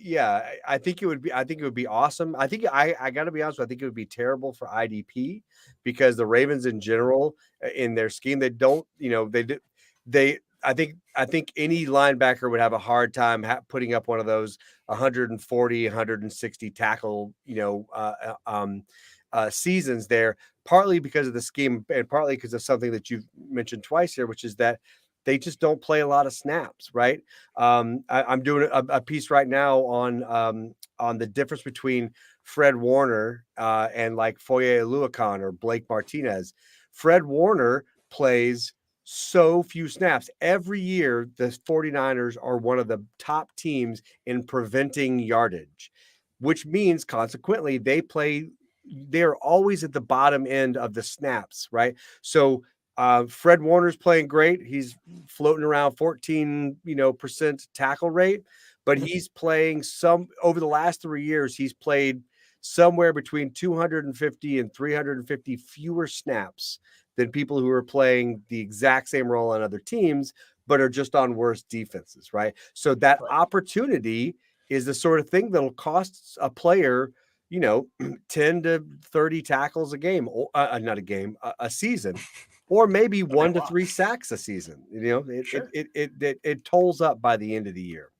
yeah, I think it would be awesome. I think I got to be honest, I think it would be terrible for IDP, because the Ravens in general, in their scheme, they don't, I think any linebacker would have a hard time putting up one of those 140, 160 tackle, seasons there, partly because of the scheme and partly because of something that you've mentioned twice here, which is that they just don't play a lot of snaps, right? I'm doing a piece right now on the difference between Fred Warner and like Foye Oluokun or Blake Martinez. Fred Warner plays so few snaps. Every year, the 49ers are one of the top teams in preventing yardage, which means consequently they're always at the bottom end of the snaps, right? So Fred Warner's playing great. He's floating around 14% tackle rate, but he's playing over the last 3 years, he's played somewhere between 250 and 350 fewer snaps than people who are playing the exact same role on other teams, but are just on worse defenses, right? So that opportunity is the sort of thing that'll cost a player, 10 to 30 tackles a game, or not a game, a season, or maybe 1 to 3 sacks a season. It tolls up by the end of the year.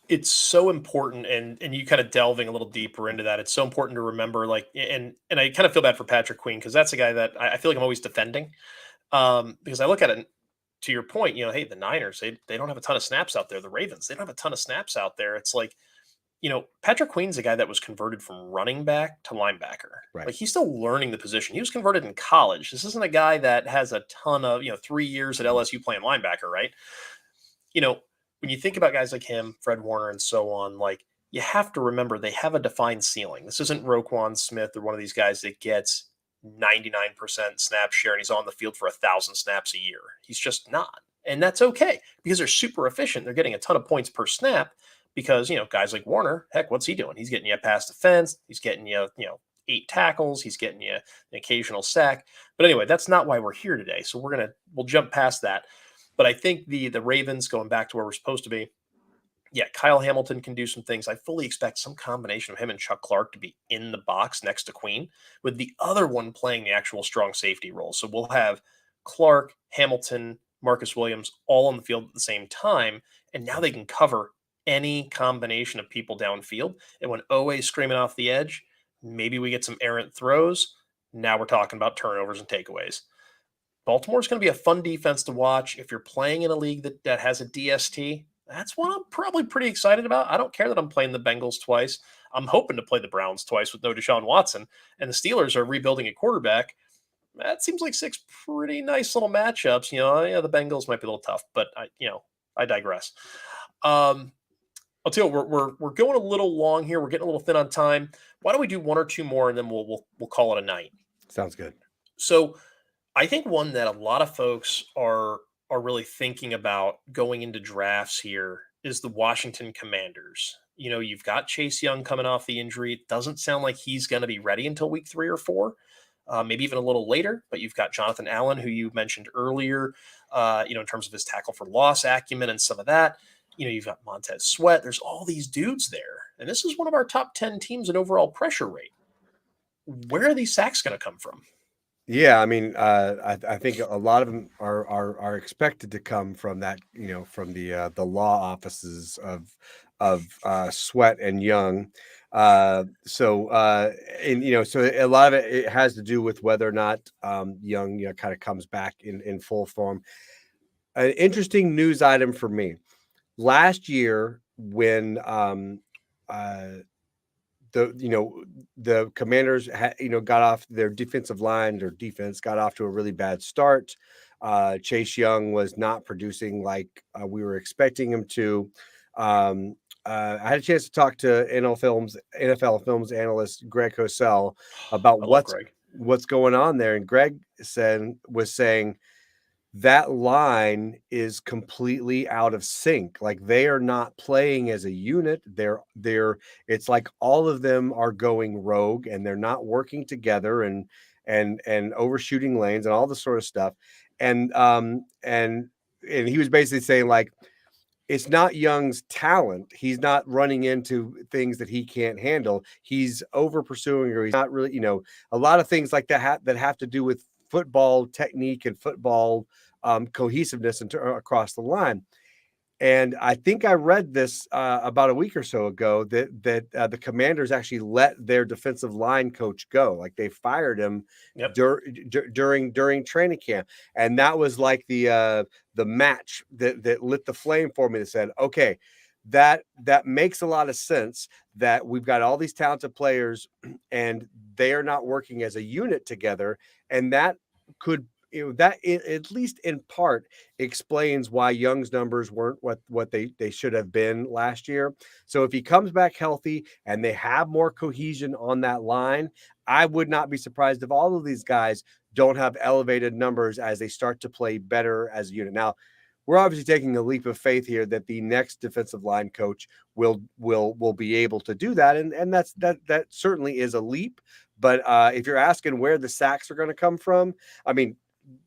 It's so important, and you kind of delving a little deeper into that. It's so important to remember, and I kind of feel bad for Patrick Queen, because that's a guy that I feel like I'm always defending, because I look at it, to your point, hey, the Niners, they don't have a ton of snaps out there. The Ravens, they don't have a ton of snaps out there. It's like, Patrick Queen's a guy that was converted from running back to linebacker. Right. Like, he's still learning the position. He was converted in college. This isn't a guy that has a ton of, 3 years at LSU playing linebacker, right? When you think about guys like him, Fred Warner, and so on, like, you have to remember they have a defined ceiling. This isn't Roquan Smith or one of these guys that gets 99% snap share and he's on the field for 1,000 snaps a year. He's just not. And that's okay because they're super efficient. They're getting a ton of points per snap because, guys like Warner, heck, what's he doing? He's getting you past the fence. He's getting you, 8 tackles. He's getting you an occasional sack. But anyway, that's not why we're here today. So we'll jump past that. But I think the Ravens, going back to where we're supposed to be, yeah, Kyle Hamilton can do some things. I fully expect some combination of him and Chuck Clark to be in the box next to Queen, with the other one playing the actual strong safety role. So we'll have Clark, Hamilton, Marcus Williams all on the field at the same time, and now they can cover any combination of people downfield. And when Owe's screaming off the edge, maybe we get some errant throws. Now we're talking about turnovers and takeaways. Baltimore's going to be a fun defense to watch. If you're playing in a league that has a DST, that's what I'm probably pretty excited about. I don't care that I'm playing the Bengals twice. I'm hoping to play the Browns twice with no Deshaun Watson. And the Steelers are rebuilding a quarterback. That seems like 6 pretty nice little matchups. The Bengals might be a little tough, but I digress. I'll tell you, we're going a little long here. We're getting a little thin on time. Why don't we do 1 or 2 more and then we'll call it a night? Sounds good. So I think one that a lot of folks are really thinking about going into drafts here is the Washington Commanders. You've got Chase Young coming off the injury. It doesn't sound like he's going to be ready until week 3 or 4, maybe even a little later. But you've got Jonathan Allen, who you mentioned earlier, in terms of his tackle for loss acumen and some of that. You've got Montez Sweat. There's all these dudes there. And this is one of our top 10 teams in overall pressure rate. Where are these sacks going to come from? Yeah, I mean, I think a lot of them are expected to come from that, from the law offices of Sweat and Young. So a lot of it has to do with whether or not Young, kind of comes back in full form. An interesting news item for me last year when the Commanders got off their defensive line, their defense got off to a really bad start. Chase Young was not producing like we were expecting him to. I had a chance to talk to NFL Films analyst Greg Cosell about what's going on there, and Greg was saying that line is completely out of sync. Like they are not playing as a unit. It's like all of them are going rogue and they're not working together and overshooting lanes and all this sort of stuff. And he was basically saying like, it's not Young's talent. He's not running into things that he can't handle. He's over pursuing, or he's not really, a lot of things like that that have to do with football technique and football cohesiveness across the line. And I think I read this about a week or so ago that the Commanders actually let their defensive line coach go. Like they fired him during training camp, and that was like the match that lit the flame for me. That said, okay, that makes a lot of sense. That we've got all these talented players, and they are not working as a unit together, and that could. That at least in part explains why Young's numbers weren't what they should have been last year. So if he comes back healthy and they have more cohesion on that line, I would not be surprised if all of these guys don't have elevated numbers as they start to play better as a unit. Now, we're obviously taking a leap of faith here that the next defensive line coach will be able to do that, and that certainly is a leap. But if you're asking where the sacks are going to come from, I mean,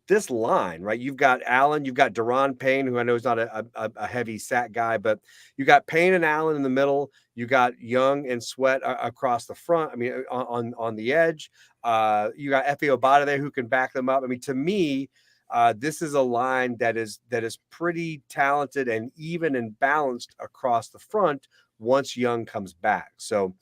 this line, right? You've got Allen, you've got Daron Payne, who I know is not a heavy sack guy, but you got Payne and Allen in the middle. You got Young and Sweat across the front. I mean, on the edge. You got Efe Obada there who can back them up. I mean, to me, this is a line that is pretty talented and even and balanced across the front once Young comes back. So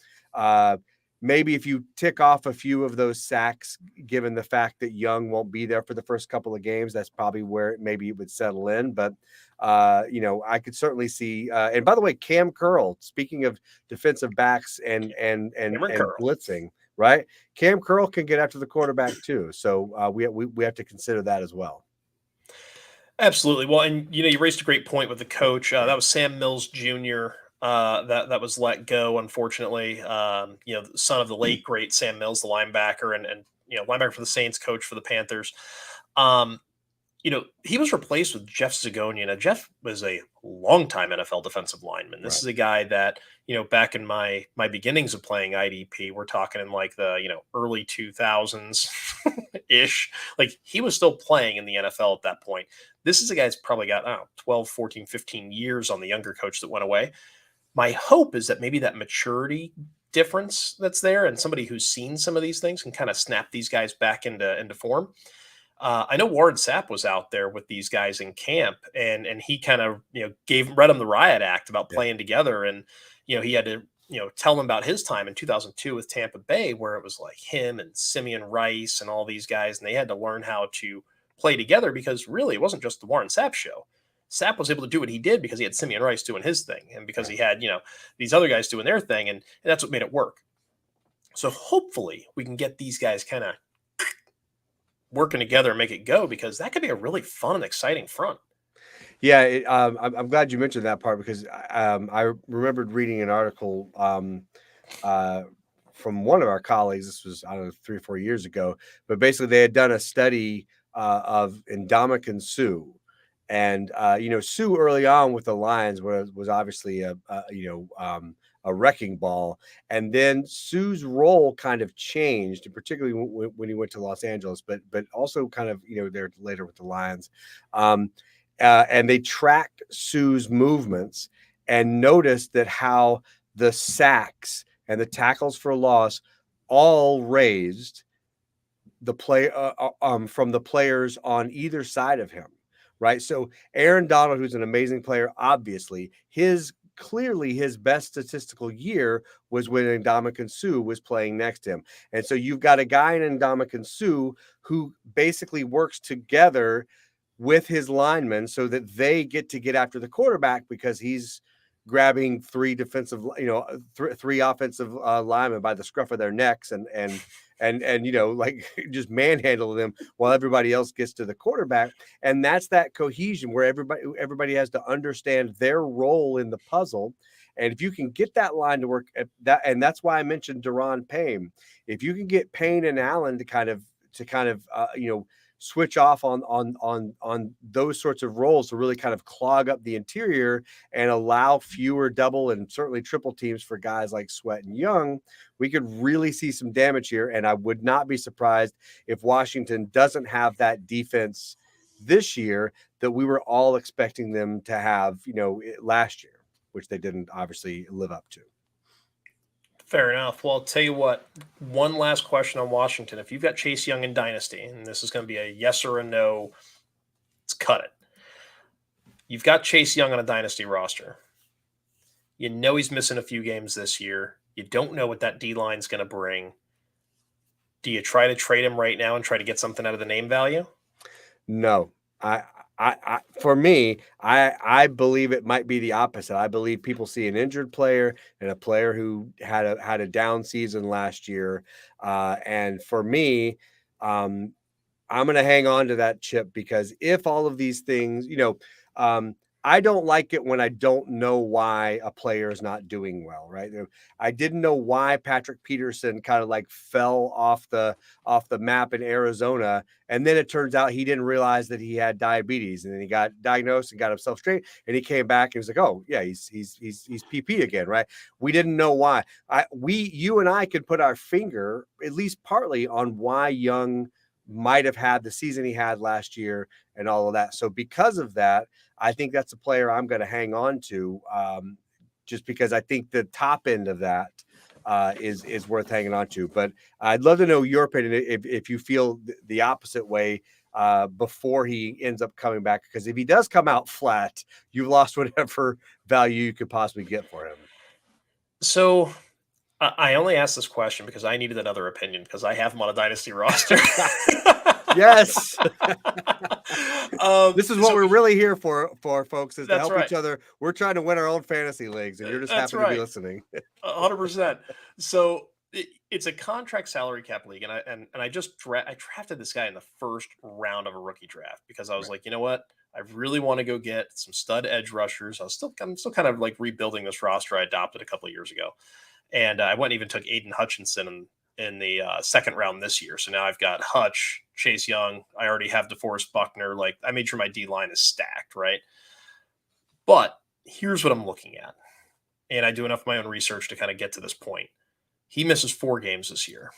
maybe if you tick off a few of those sacks, given the fact that Young won't be there for the first couple of games, that's probably where maybe it would settle in. But, I could certainly see. And by the way, Cam Curl, speaking of defensive backs and blitzing, right? Cam Curl can get after the quarterback too. So we have to consider that as well. Absolutely. Well, and you raised a great point with the coach. That was Sam Mills Jr. that was let go, unfortunately. Son of the late great Sam Mills, the linebacker, and linebacker for the Saints, coach for the Panthers. Um, he was replaced with Jeff Zagonia. Now, Jeff was a longtime NFL defensive lineman. This Right. is a guy that, back in my beginnings of playing IDP, we're talking in like the, early 2000s ish. Like he was still playing in the NFL at that point. This is a guy that's probably got, I don't know, 12, 14, 15 years on the younger coach that went away. My hope is that maybe that maturity difference that's there and somebody who's seen some of these things can kind of snap these guys back into form. I know Warren Sapp was out there with these guys in camp, and he kind of read them the riot act about playing together, and he had to tell them about his time in 2002 with Tampa Bay, where it was like him and Simeon Rice and all these guys, and they had to learn how to play together because really it wasn't just the Warren Sapp show. Sapp was able to do what he did because he had Simeon Rice doing his thing, and because he had these other guys doing their thing, and that's what made it work. So hopefully we can get these guys kind of working together and make it go, because that could be a really fun and exciting front. Yeah, I'm glad you mentioned that part because I remembered reading an article from one of our colleagues. This was, I don't know, 3 or 4 years ago, but basically they had done a study of Ndamukong Suh. And Sue early on with the Lions was obviously a wrecking ball, and then Sue's role kind of changed, particularly when he went to Los Angeles, but also kind of there later with the Lions, and they tracked Sue's movements and noticed that how the sacks and the tackles for loss all raised the play from the players on either side of him. Right. So Aaron Donald, who's an amazing player, obviously, clearly his best statistical year was when Ndamukong Suh was playing next to him. And so you've got a guy in Ndamukong Suh who basically works together with his linemen so that they get after the quarterback because he's grabbing three offensive linemen by the scruff of their necks and like just manhandle them while everybody else gets to the quarterback. And that's that cohesion where everybody has to understand their role in the puzzle. And if you can get that line to work at that, and that's why I mentioned Daron Payne. If you can get Payne and Allen to kind of switch off on those sorts of roles to really kind of clog up the interior and allow fewer double and certainly triple teams for guys like Sweat and Young, we could really see some damage here. And I would not be surprised if Washington doesn't have that defense this year that we were all expecting them to have, last year, which they didn't obviously live up to. Fair enough. Well, I'll tell you what, one last question on Washington. If you've got Chase Young in Dynasty, and this is going to be a yes or a no, let's cut it. You've got Chase Young on a Dynasty roster. You know he's missing a few games this year. You don't know what that D-line's going to bring. Do you try to trade him right now and try to get something out of the name value? No. For me, I believe it might be the opposite. I believe people see an injured player and a player who had a down season last year. And for me, I'm going to hang on to that chip because if all of these things, I don't like it when I don't know why a player is not doing well, right? I didn't know why Patrick Peterson kind of like fell off the map in Arizona, and then it turns out he didn't realize that he had diabetes, and then he got diagnosed and got himself straight, and he came back and was like, oh yeah, he's PP again, right? We didn't know why. You and I could put our finger at least partly on why Young might have had the season he had last year and all of that. So because of that, I think that's a player I'm going to hang on to just because I think the top end of that is worth hanging on to. But I'd love to know your opinion if you feel the opposite way before he ends up coming back, because if he does come out flat, you've lost whatever value you could possibly get for him. So I only asked this question because I needed another opinion because I have him on a Dynasty roster. Yes. This is what we're really here for folks, is to help each other. We're trying to win our own fantasy leagues, and you're just happy to be listening. 100%. So it's a contract salary cap league, and I drafted this guy in the first round of a rookie draft because I was like, you know what? I really want to go get some stud edge rushers. I'm still kind of like rebuilding this roster I adopted a couple of years ago. And I went and even took Aiden Hutchinson in the second round this year. So now I've got Hutch, Chase Young. I already have DeForest Buckner. Like, I made sure my D line is stacked, right? But here's what I'm looking at. And I do enough of my own research to kind of get to this point. He misses 4 games this year.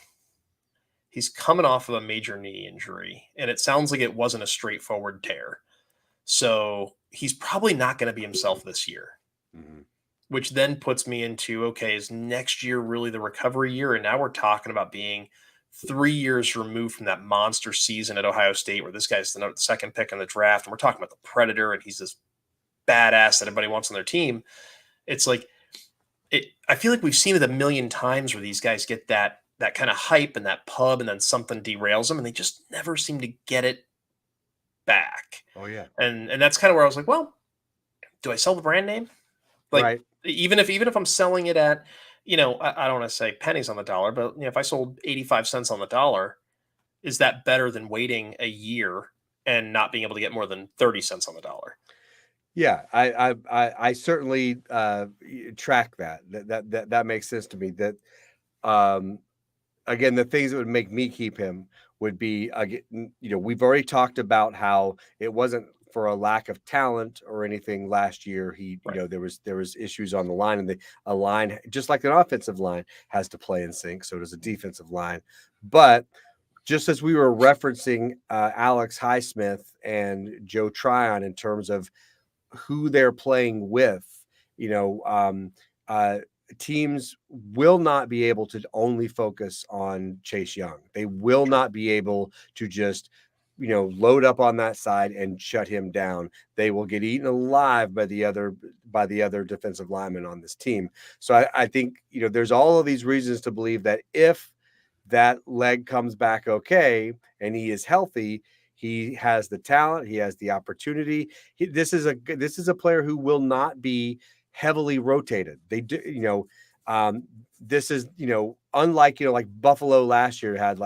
He's coming off of a major knee injury, and it sounds like it wasn't a straightforward tear. So he's probably not going to be himself this year, which then puts me into, okay, is next year really the recovery year? And now we're talking about being 3 years removed from that monster season at Ohio State where this guy's the second pick in the draft, and we're talking about the Predator, and he's this badass that everybody wants on their team. It's like, I feel like we've seen it a million times where these guys get that kind of hype and that pub, and then something derails them, and they just never seem to get it back. Oh yeah. And that's kind of where I was like, well, do I sell the brand name? Like, right. even if I'm selling it at, I don't want to say pennies on the dollar, but if I sold 85 cents on the dollar, is that better than waiting a year and not being able to get more than 30 cents on the dollar? Yeah, I certainly track that. That makes sense to me. That again, the things that would make me keep him would be, we've already talked about how it wasn't for a lack of talent or anything last year. Right. There was issues on the line, and a line, just like an offensive line, has to play in sync. So does a defensive line. But just as we were referencing Alex Highsmith and Joe Tryon in terms of who they're playing with, teams will not be able to only focus on Chase Young. They will not be able to just, load up on that side and shut him down. They will get eaten alive by the other defensive linemen on this team. So I think, there's all of these reasons to believe that if that leg comes back okay and he is healthy, he has the talent, he has the opportunity. This is a player who will not be heavily rotated. They do, this is, unlike, like Buffalo last year had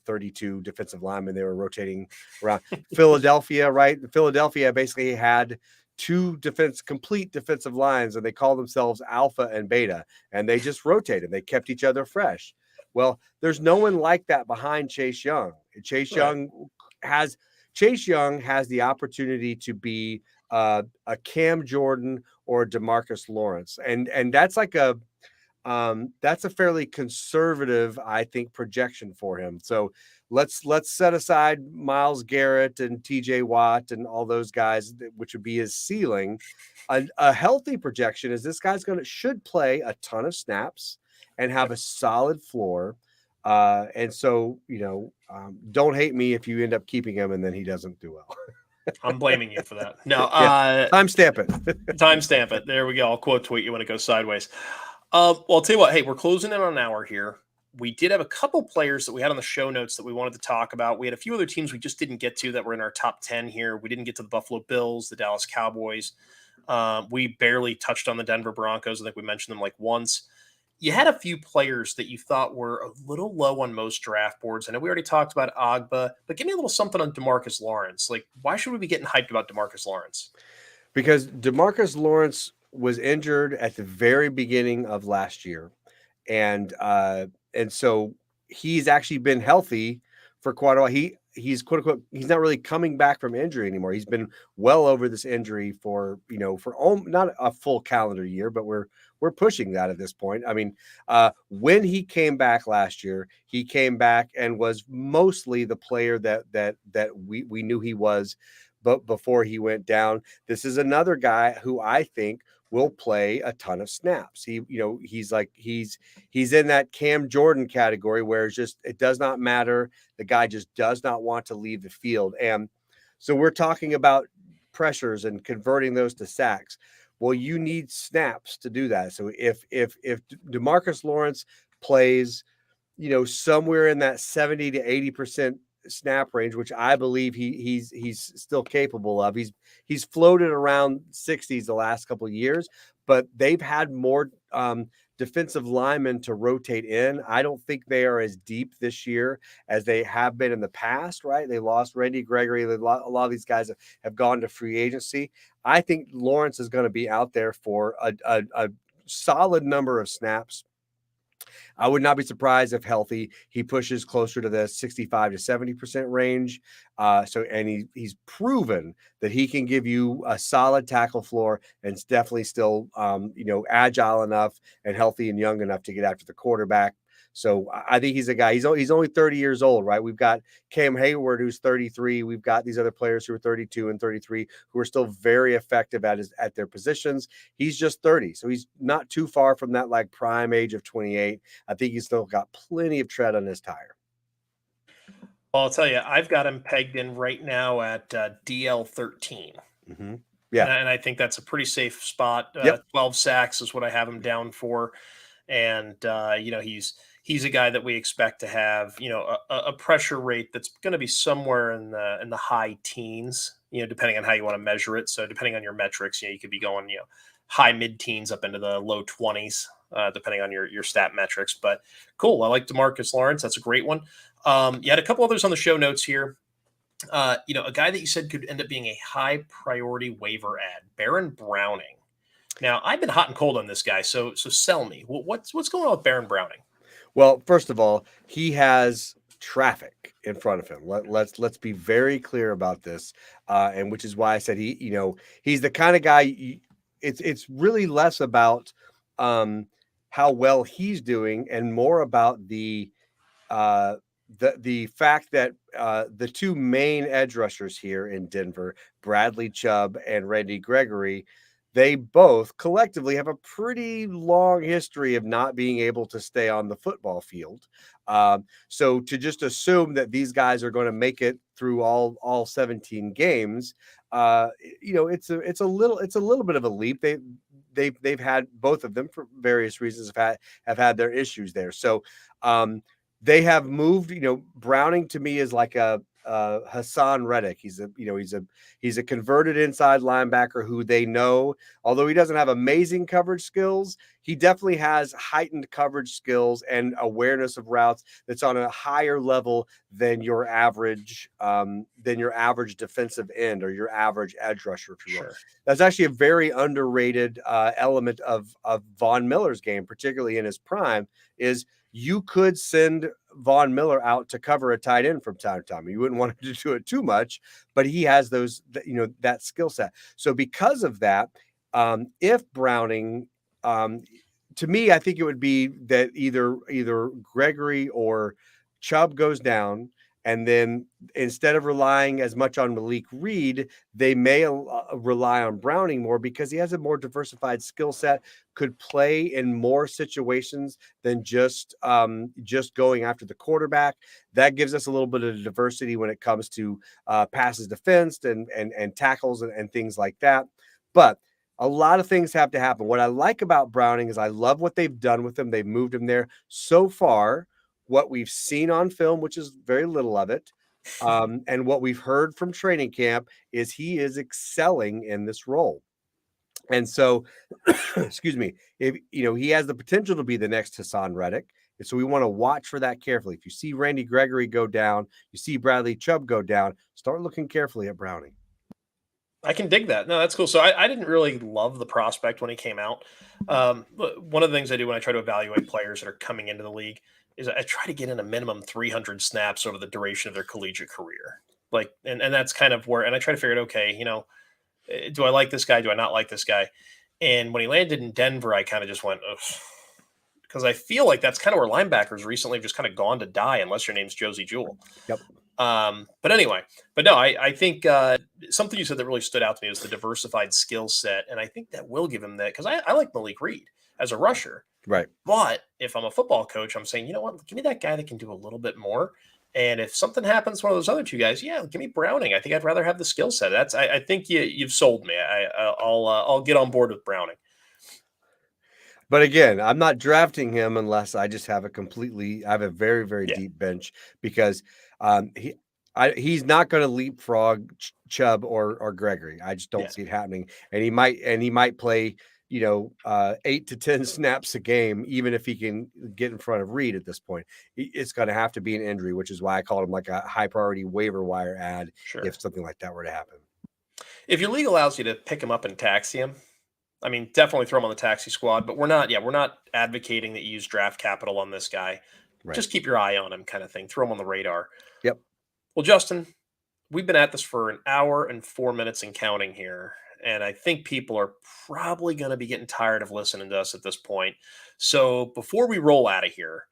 32 defensive linemen they were rotating around. Philadelphia, right? Philadelphia basically had 2 complete defensive lines, and they call themselves Alpha and Beta, and they just rotated. They kept each other fresh. Well, there's no one like that behind Chase Young. Chase Young has the opportunity to be a Cam Jordan or DeMarcus Lawrence, and that's that's a fairly conservative, I think, projection for him. So let's set aside Myles Garrett and TJ Watt and all those guys, which would be his ceiling. A healthy projection is this guy's should play a ton of snaps and have a solid floor. And so, don't hate me if you end up keeping him and then he doesn't do well. I'm blaming you for that. No, timestamp it. Timestamp it. There we go. I'll quote tweet you when it goes sideways. Well, I'll tell you what. Hey, we're closing in on an hour here. We did have a couple players that we had on the show notes that we wanted to talk about. We had a few other teams we just didn't get to that were in our top 10 here. We didn't get to the Buffalo Bills, the Dallas Cowboys. We barely touched on the Denver Broncos. I think we mentioned them once. You had a few players that you thought were a little low on most draft boards. I know we already talked about Agba, but give me a little something on DeMarcus Lawrence. Why should we be getting hyped about DeMarcus Lawrence? Because DeMarcus Lawrence was injured at the very beginning of last year. And so he's actually been healthy for quite a while. He's quote unquote, he's not really coming back from injury anymore. He's been well over this injury for not a full calendar year, but we're pushing that at this point. I mean, when he came back last year, he came back and was mostly the player that we knew he was, but before he went down. This is another guy who I think will play a ton of snaps. He's in that Cam Jordan category where it does not matter. The guy just does not want to leave the field. And so we're talking about pressures and converting those to sacks. Well, you need snaps to do that. So if DeMarcus Lawrence plays, somewhere in that 70 to 80% snap range, which I believe he's still capable of. He's floated around 60s the last couple of years, but they've had more defensive linemen to rotate in. I don't think they are as deep this year as they have been in the past, right? They lost Randy Gregory. A lot of these guys have gone to free agency. I think Lawrence is going to be out there for a solid number of snaps. I would not be surprised if healthy, he pushes closer to the 65 to 70% range. And he's proven that he can give you a solid tackle floor, and it's definitely still, agile enough and healthy and young enough to get after the quarterback. So I think he's a guy. He's only 30 years old, right? We've got Cam Hayward, who's 33. We've got these other players who are 32 and 33 who are still very effective at their positions. He's just 30, so he's not too far from that like prime age of 28. I think he's still got plenty of tread on his tire. Well, I'll tell you, I've got him pegged in right now at DL 13. Mm-hmm. Yeah, and I think that's a pretty safe spot. Yep. 12 sacks is what I have him down for, and he's a guy that we expect to have a pressure rate that's going to be somewhere in the high teens, depending on how you want to measure it. So depending on your metrics, you could be going high mid-teens up into the low 20s, depending on your stat metrics. But cool, I like DeMarcus Lawrence. That's a great one. You had a couple others on the show notes here. A guy that you said could end up being a high priority waiver ad, Baron Browning. Now, I've been hot and cold on this guy, so sell me. What's going on with Baron Browning? Well, first of all, he has traffic in front of him. Let's be very clear about this, and which is why I said he's the kind of guy. It's really less about how well he's doing and more about the fact that the two main edge rushers here in Denver, Bradley Chubb and Randy Gregory, they both collectively have a pretty long history of not being able to stay on the football field. So to just assume that these guys are going to make it through all 17 games, it's a little bit of a leap. They've had both of them for various reasons have had their issues there. So they have moved. Browning to me is like a Hassan Reddick. He's a converted inside linebacker who they know, although he doesn't have amazing coverage skills, he definitely has heightened coverage skills and awareness of routes that's on a higher level than your average defensive end or your average edge rusher, if you will. Sure. That's actually a very underrated element of Von Miller's game, particularly in his prime, is you could send Von Miller out to cover a tight end from time to time. You wouldn't want to do it too much, but he has that skill set. So because of that, if Browning, to me, I think it would be that either Gregory or Chubb goes down, and then instead of relying as much on Malik Reed, they may rely on Browning more because he has a more diversified skill set, could play in more situations than just going after the quarterback. That gives us a little bit of diversity when it comes to passes defensed and tackles and things like that. But a lot of things have to happen. What I like about Browning is I love what they've done with him. They've moved him there so far. What we've seen on film, which is very little of it, and what we've heard from training camp is he is excelling in this role. And so, excuse me, if he has the potential to be the next Hassan Reddick. And so we want to watch for that carefully. If you see Randy Gregory go down, you see Bradley Chubb go down, start looking carefully at Browning. I can dig that. No, that's cool. So I didn't really love the prospect when he came out. But one of the things I do when I try to evaluate players that are coming into the league is I try to get in a minimum 300 snaps over the duration of their collegiate career. And that's kind of where, and I try to figure out, okay, do I like this guy? Do I not like this guy? And when he landed in Denver, I kind of just went, ugh. Because I feel like that's kind of where linebackers recently have just kind of gone to die, unless your name's Josie Jewell. Yep. But no, I think something you said that really stood out to me was the diversified skill set. And I think that will give him that, because I like Malik Reed as a rusher. Right. But if I'm a football coach, I'm saying, you know what, give me that guy that can do a little bit more. And if something happens to one of those other two guys, yeah, give me Browning. I think I'd rather have the skill set. I think you've sold me. I'll get on board with Browning. But again, I'm not drafting him unless I just have I have a very, very deep bench, because He's not going to leapfrog Chubb or Gregory. I just don't Yeah. see it happening. And he might play, 8 to 10 snaps a game, even if he can get in front of Reed at this point. It's going to have to be an injury, which is why I called him like a high priority waiver wire ad Sure. if something like that were to happen. If your league allows you to pick him up and taxi him, I mean, definitely throw him on the taxi squad, but we're not advocating that you use draft capital on this guy. Right. Just keep your eye on him, kind of thing. Throw him on the radar. Yep. Well, Justin, we've been at this for an hour and 4 minutes and counting here. And I think people are probably going to be getting tired of listening to us at this point. So before we roll out of here,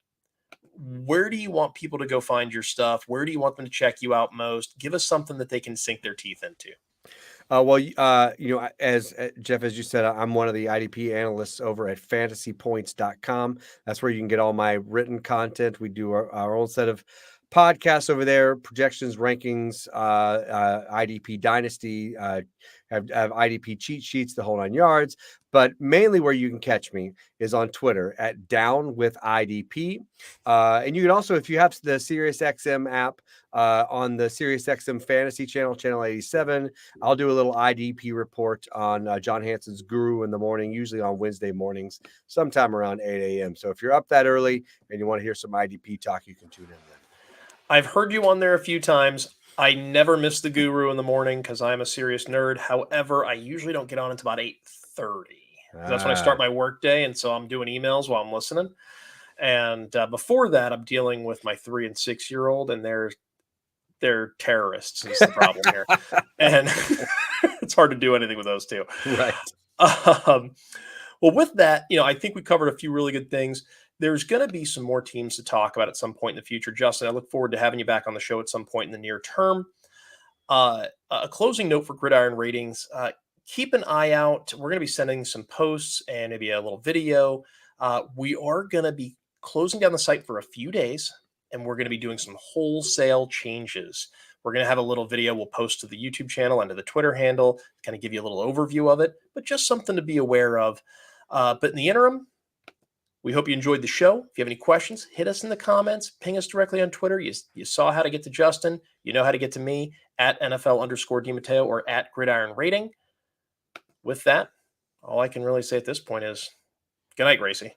where do you want people to go find your stuff? Where do you want them to check you out most? Give us something that they can sink their teeth into. As Jeff, as you said, I'm one of the IDP analysts over at fantasypoints.com. That's where you can get all my written content. We do our own set of podcasts over there, projections, rankings, IDP dynasty, have IDP cheat sheets, the whole 9 yards. But mainly where you can catch me is on Twitter at Down with IDP. And you can also, if you have the SiriusXM app on the SiriusXM Fantasy channel, channel 87, I'll do a little IDP report on John Hanson's Guru in the morning, usually on Wednesday mornings, sometime around 8 a.m. So if you're up that early and you want to hear some IDP talk, you can tune in then. I've heard you on there a few times. I never miss the Guru in the morning because I'm a serious nerd. However, I usually don't get on until about 8:30. That's when I start my work day, and so I'm doing emails while I'm listening. And before that, I'm dealing with my 3 and 6-year-old, and they're terrorists is the problem here. And it's hard to do anything with those two. Right. Well, with that, I think we covered a few really good things. There's going to be some more teams to talk about at some point in the future. Justin, I look forward to having you back on the show at some point in the near term. A closing note for Gridiron Ratings. Keep an eye out. We're going to be sending some posts and maybe a little video. We are going to be closing down the site for a few days, and we're going to be doing some wholesale changes. We're going to have a little video we'll post to the YouTube channel and to the Twitter handle, kind of give you a little overview of it, but just something to be aware of. But in the interim, we hope you enjoyed the show. If you have any questions, hit us in the comments, ping us directly on Twitter. You saw how to get to Justin. You know how to get to me at NFL_DiMatteo or at Gridiron Rating. With that, all I can really say at this point is good night, Gracie.